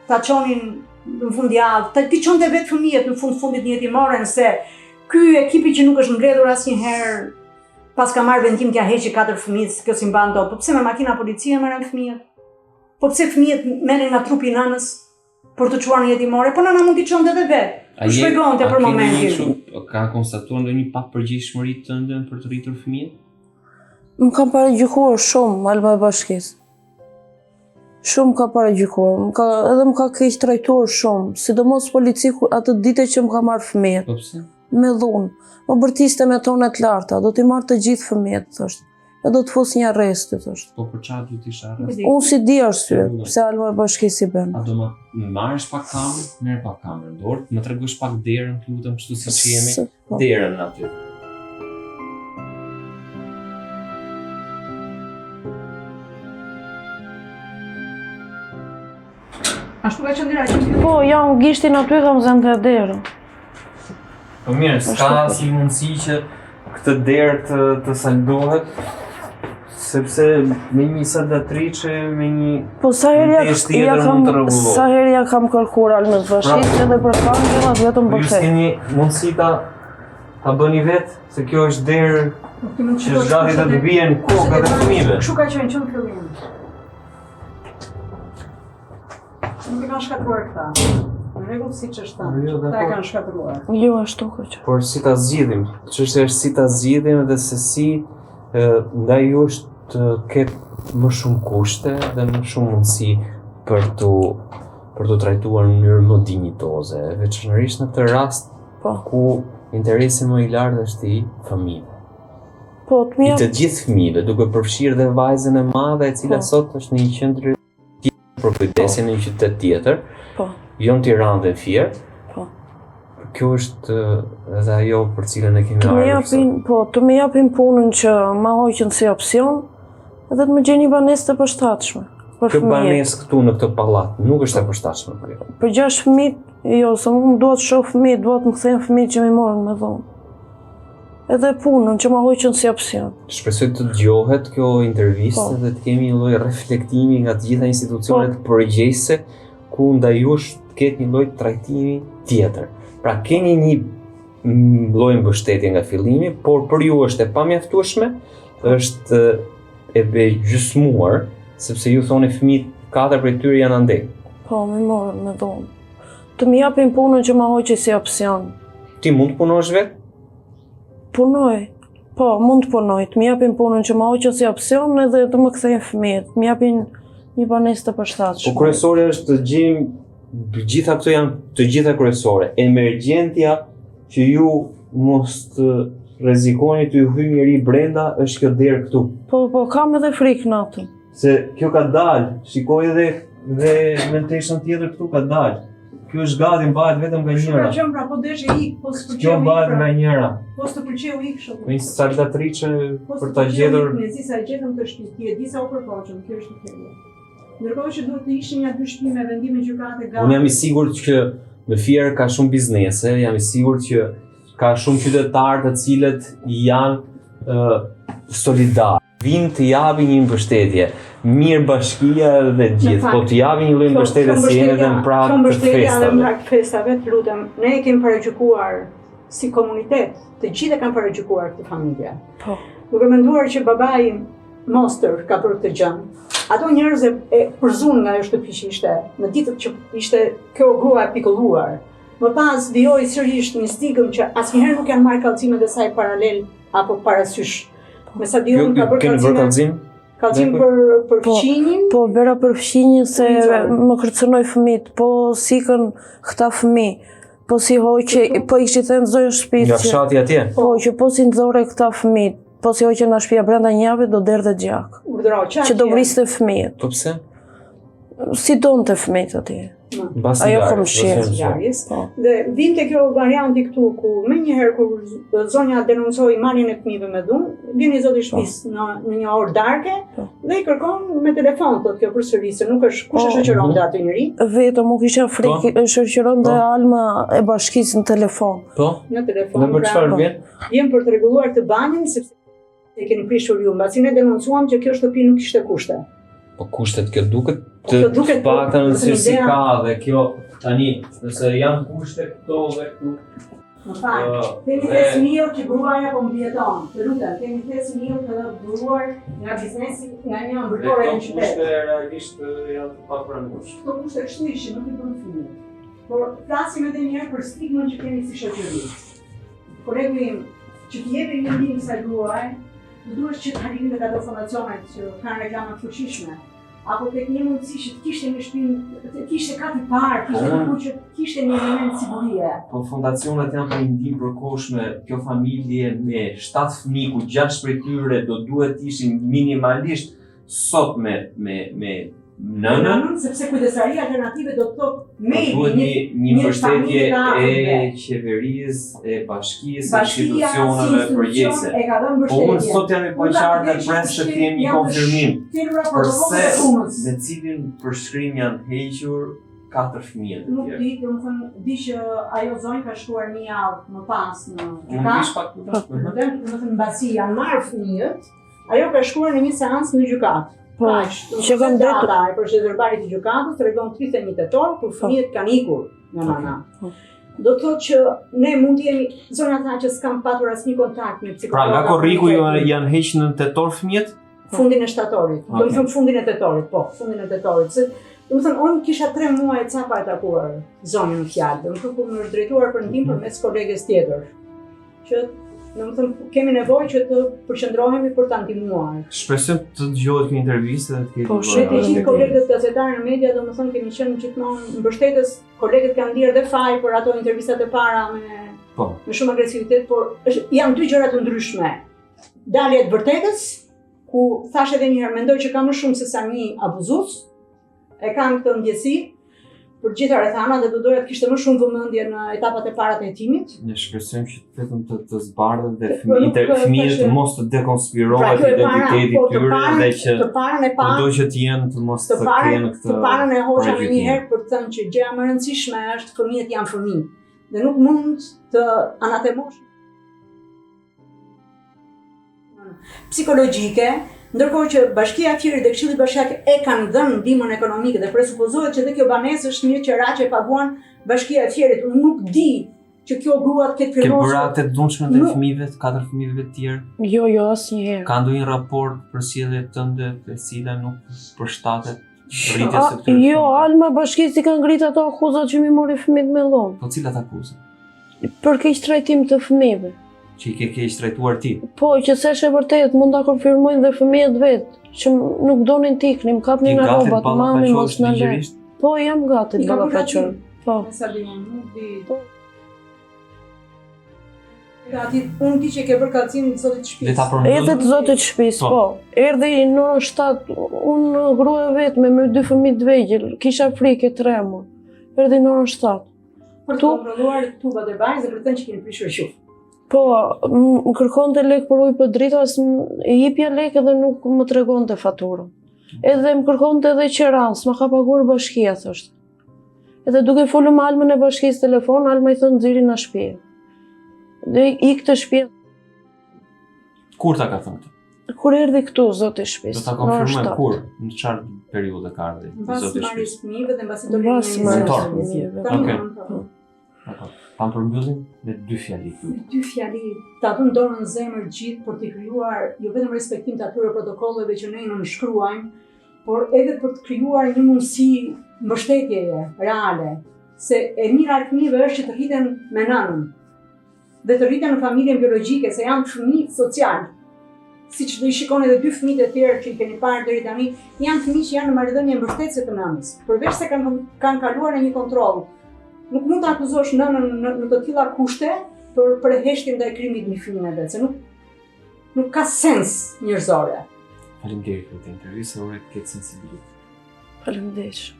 ta çonin në fundjavë, ti çonte vetë fëmijët në fundit një jetimore, se ky ekipi që nuk është mbledhur asnjëherë pas ka marrë vendim t'ja heqë 4 fëmijë, kjo si mban dot. Po pse me makina policie merren fëmijët? Po pse fëmijët merren nga trupi i nënës për të çuar në jetimore? Po nëna mund t'i çonte edhe vetë. Shpjegonte për momentin. Ka konstatuar ndonjë papërgjegjësi të ndën për të rritur fëmijët? Më kam paragjykuar shumë Alma e Bashkisë. Shumë ka paragjykuar, edhe më ka keq trajtuar shumë, sidomos policiku atë ditë që më ka marrë fëmijët. Po pse? Me dhunë. Më bërtiste me tone të larta, do t'i marrë të gjithë fëmijët, thoshtë. E do të fus një arresti, thoshtë. Po për çfarë duhet isha arrest? Unë si di arsye, pse Alma e Bashkisë i bën. A do më marrësh pak kamerë? Merr pak kamerë dorë, më tregosh pak derën, lutem, kështu siç jemi. Po. Derën aty. Ashtu ka qenë dera që Po, jam gishtin aty kam zënë të derën. Po mirë, s'ka si mundësi që këtë derë të saldohet, sepse me një saldatriçe, me një Po sa herë ja kam kërkuar Almës Bashkisë edhe për kangjella vetëm Po për ju këtë. s'keni mundësi ta bëni vetë, se kjo është derë që është gati të bien kokat e fëmijëve. Kështu ka qenë që në fillim. Nuk e kanë shkatruar këta. Në rregull siç është thënë. Jo, Këta e dakor. kanë shkatruar. Jo, ashtu ka qenë. Por si ta zgjidhim? Çështja është si ta zgjidhim dhe se si ndaj jush të ketë më shumë kushte dhe më shumë mundësi për të trajtuar në mënyrë më dinjitoze, veçanërisht në këtë rast Po. ku interesi më i lartë është i fëmijëve. Po, të I mirë. të gjithë fëmijëve, duke përfshirë dhe vajzën e madhe e cila Po. sot është në një qendër tjetër për kujdesin në një qytet tjetër, Po. jo në Tiranë dhe në Fier. Po. kjo është edhe ajo për cilën e kemi Të më ardhur. japin, të më japin punën që ma hoqën si opsion, edhe të më gjeni banesë të përshtatshme për Kjo fëmijët. banesë këtu në këtë pallat nuk është e përshtatshme për ju. Për 6 fëmijët, jo, se unë duhet të shoh fëmijët, duhet të më kthejnë fëmijët që më morën me dhomë. Edhe punën që ma hoqën si opsion. Shpresoj të dëgjohet kjo intervistë dhe të kemi një lloj reflektimi nga të gjitha institucionet përgjegjëse ku ndaj jush të ketë një lloj trajtimi tjetër. Pra keni një lloj mbështetje nga fillimi, por për ju është e pamjaftueshme, është e gjysmuar, sepse ju thoni fëmijët 4 prej tyre janë andej. Po, më morën me dhomë. Të më japin punën që ma hoqën si opsion. Ti mund të punosh vetë? Punoj. Po, mund të punoj. Të më japin punën që ma hoqën si opsion edhe të më kthejnë fëmijët. Të më japin një banesë të përshtatshme. Po kryesore është të gjejmë, gjitha këto janë të gjitha kryesore. Emergjentja që ju mos të rrezikoni të ju hyjë njëri brenda është kjo derë këtu. Po, kam edhe frikë natën. Se kjo ka dalë, shikoj edhe mentation tjetër këtu ka dalë. Kjo është gati, mbahet vetëm nga njëra. Pra qëmë, pra po deshe ik, po së Kjo përqeu mbahet ik, nga njëra. po së të përqeu ik shumë. Me një saltatrice për ta gjetur. Ne si sa gjetëm të shtëpi, ti e di sa u përpoqëm, kjo është kjo. Ndërkohë që duhet të ishin ja 2 shtëpi me vendime gjykate gati. Unë jam i sigurt që në Fier ka shumë biznese, jam i sigurt që ka shumë qytetarë të cilët janë solidar. Vinë të japin një mbështetje. Mirë bashkia dhe gjithë, po të japin një lloj mbështetje si jeni edhe në prag të mbështetja edhe në festave. prag të festave, të lutem, ne e kemi paragjykuar si komunitet, të gjithë e kanë paragjykuar këtë familje. Po. Duke menduar që babai monster ka bërë këtë gjë. Ato njerëz e përzun nga ajo shtëpi që ishte, në ditët që ishte kjo grua e pikolluar. Më pas vijoi sërish një stigëm që asnjëherë nuk janë marrë kallëzimet e saj paralel apo parasysh. Me sa di unë ka bërë Keni bërë kallëzim? kallëzim për fqinjin. Po, vera për fqinjin se më kërcënoj fëmijët, po sikën këta fëmijë, po si hoqë, po ishi të nxojnë shtëpi. Nga fshati atje? Po, që po si nxorë këta fëmijët, po si hoqë nga shtëpia brenda një jave do derdhe gjak. Urdhëroi Që do vriste fëmijët. Po pse? Si donte fëmijët atje. Mbas Ajo ngjarjes, kom shirë. mbas Ngjarjes. Po. Dhe vinte kjo varianti këtu ku më njëherë kur zonja denoncoi marrjen e fëmijëve me dhunë, vjen i zoti i shtëpisë në një orë darke dhe i kërkon me telefon thotë kjo përsëri se nuk është kush e shoqëron atë njëri Vetëm u kisha frikë, shoqëron dhe alma e bashkisë në telefon. Po? në telefon. Në për çfarë vjen? Vjen për të rregulluar të banjën sepse e keni prishur ju, mbasi ne denoncuam që kjo shtëpi nuk kishte kushte. Po kushtet kjo duket Kjo duket, të paktën po, si idea- ka dhe kjo tani, nëse janë kushte këto dhe këtu. Më fal, kemi 5.000 që gruaja po mbieton. Të lutem, kemi 5.000 të dëruar nga biznesi, nga një ëmbëltore në qytet. realisht janë të papranueshme. Këto kushte kështu ishin, nuk i bën fëmijë. Por flasim edhe një herë për stigmën që kemi si shoqëri. Kolegu im, që t'i jepi një ndihmë kësaj gruaje, duhet që të arrijnë tek ato fondacionet që kanë reklama të fuqishme. Apo tek një mundësi që të kishte një shtëpi, të kishte kat i parë, kishte diku që të kishte një element sigurie. Po fondacionet janë për një ndihmë përkohshme. Kjo familje me 7 fëmijë ku 6 prej tyre do duhet të ishin minimalisht sot me nënën. Sepse kujdesaria alternative do të thotë Duhet maybe një mbështetje familje ka e afërbe. qeverisë, e bashkisë, e Bashkia si institucioneve institucion përgjithëse. e ka dhënë Po unë mbështetje. sot jam i poqartë dhe pres të kem një konfirmim. Përse me cilin përshkrim janë hequr 4 fëmijë të Nuk tjerë. di, domethënë di që ajo zonjë ka shkuar një javë më pas në Unë gjykat. vish pak. Domethënë mbasi janë marrë fëmijët, ajo ka shkuar në një seancë në gjykat. Po, që kam detur. data e përshëndetërimit të gjykatës tregon 31 tetor, kur fëmijët kanë ikur nga nana. Do të thotë që ne mund të jemi zonja tha që s'kam patur asnjë kontakt me psikologë. Pra nga korriku janë heqë në tetor fëmijët? Fundin e shtatorit. Do të thënë fundin e tetorit, po, fundin e tetorit. Se do të thënë unë kisha 3 muaj ca pa e takuar zonjën në fjalë. Do të thonë kur më është drejtuar për ndihmë përmes kolegës tjetër. Që do të thënë kemi nevojë që të përqendrohemi për ta ndihmuar. Shpresoj të dëgjohet kjo intervistë dhe të ketë Po, një Ne të lloj gjithë kolegët gazetarë në media, domethënë kemi qenë gjithmonë mbështetës, kolegët kanë ndier dhe faj për ato intervistat e para me shumë agresivitet, por janë 2 gjëra të ndryshme. Dalja e vërtetës, ku thash edhe një herë mendoj që ka më shumë se sa një abuzues, e kam këtë ndjesi, për gjitha rrethana dhe do doja të kishte më shumë vëmendje në etapat e para të hetimit. Ne shpresojmë që vetëm të zbardhen dhe Po nuk fëmijët është- mos të dekonspirohet kjo e para, identiteti po, tyre dhe që të parën e parë, kudo që të jenë të mos të të kenë të parën e hoxha më një paraqytim. herë për të thënë që gjëja më e rëndësishme është fëmijët janë fëmijë dhe nuk mund të anatemosh psikologjike, ndërkohë që Bashkia e Fierit dhe Këshilli Bashkiak e kanë dhënë ndihmën ekonomike dhe presupozohet që dhe kjo banesë është një qira që e paguan Bashkia e Fierit. Unë nuk di që kjo grua të ketë Ke firmosur. bërë akte të dhunshme ndaj Nuk- fëmijëve, të 4 fëmijëve të tjerë? Jo, asnjëherë. Ka ndonjë raport për sjelljet tënde e cila nuk përshtatet rritjes së këtyre? Jo, fëmijëve? Alma Bashkisë i kanë ngrit ato akuzat që mi mori fëmijët me lom. Po cilat akuzë? Për keq trajtim të fëmijëve. Që i ke keq trajtuar ti? Po, që s'është e vërtet, mund ta konfirmojnë dhe fëmijët vetë, që nuk donin t'iknim, kapnin Ti në gati të rrobat, mami mos ballafaqohesh na lë. ligjërisht? Po, jam gati I të ka ballafaqoj. përgatitur. Po. Me Sabina, nuk di. Unë di që ke bërë kallëzim të zotit të Le ta shtëpisë. përmbyllim. Edhe të zotit shtëpisë, Po. po. Erdhi në orën 7, unë grua vetme me 2 fëmijë të vegjël, kisha frikë e tremur. Erdhi në orën 7. Për të Tu- kontrolluar tubat e banjës dhe për të thënë që keni prishur qufë. Po, më kërkonte lek për ujë për dritë, as i jepja lek edhe nuk më tregonte faturën. Edhe më kërkonte edhe qeran, s'ma ka paguar bashkia, thoshte. Edhe duke folur me Almën e bashkisë telefon, Alma i thonë nxirri na shtëpi. Dhe ik të shtëpi. Kur ta ka thënë këtë? Kur erdhi këtu zoti i Do shtëpisë. ta në orën konfirmojmë 7. kur, në çfarë periudhë ka ardhi Mbas zoti i marrjes shtëpisë. fëmijëve dhe mbasi Mbas dolën marrjes Nëntor. fëmijëve. Okej. Okej. Dakor. Ta përmbyllim me 2 fjali. Me 2 fjali, ta vënë dorën në zemër gjithë për të krijuar jo vetëm respektim të atyre protokolleve që ne i nënshkruajmë, por edhe për të krijuar një mundësi mbështetjeje reale, se e mira e fëmijëve është që të rriten me nënën dhe të rriten në familjen biologjike, se janë fëmijë social. Siç do i shikoni edhe 2 fëmijët e tjerë që i keni parë deri tani, janë fëmijë që janë në marrëdhënie mbështetëse të nënës, përveç se kanë kaluar në një kontroll. Nuk mund të akuzosh nënën në të tilla kushte për e heshtje ndaj krimit në fëmijën e vet, se nuk ka sens njerëzore. Faleminderit për këtë intervistë, uroj të ketë sensibilitet. Faleminderit.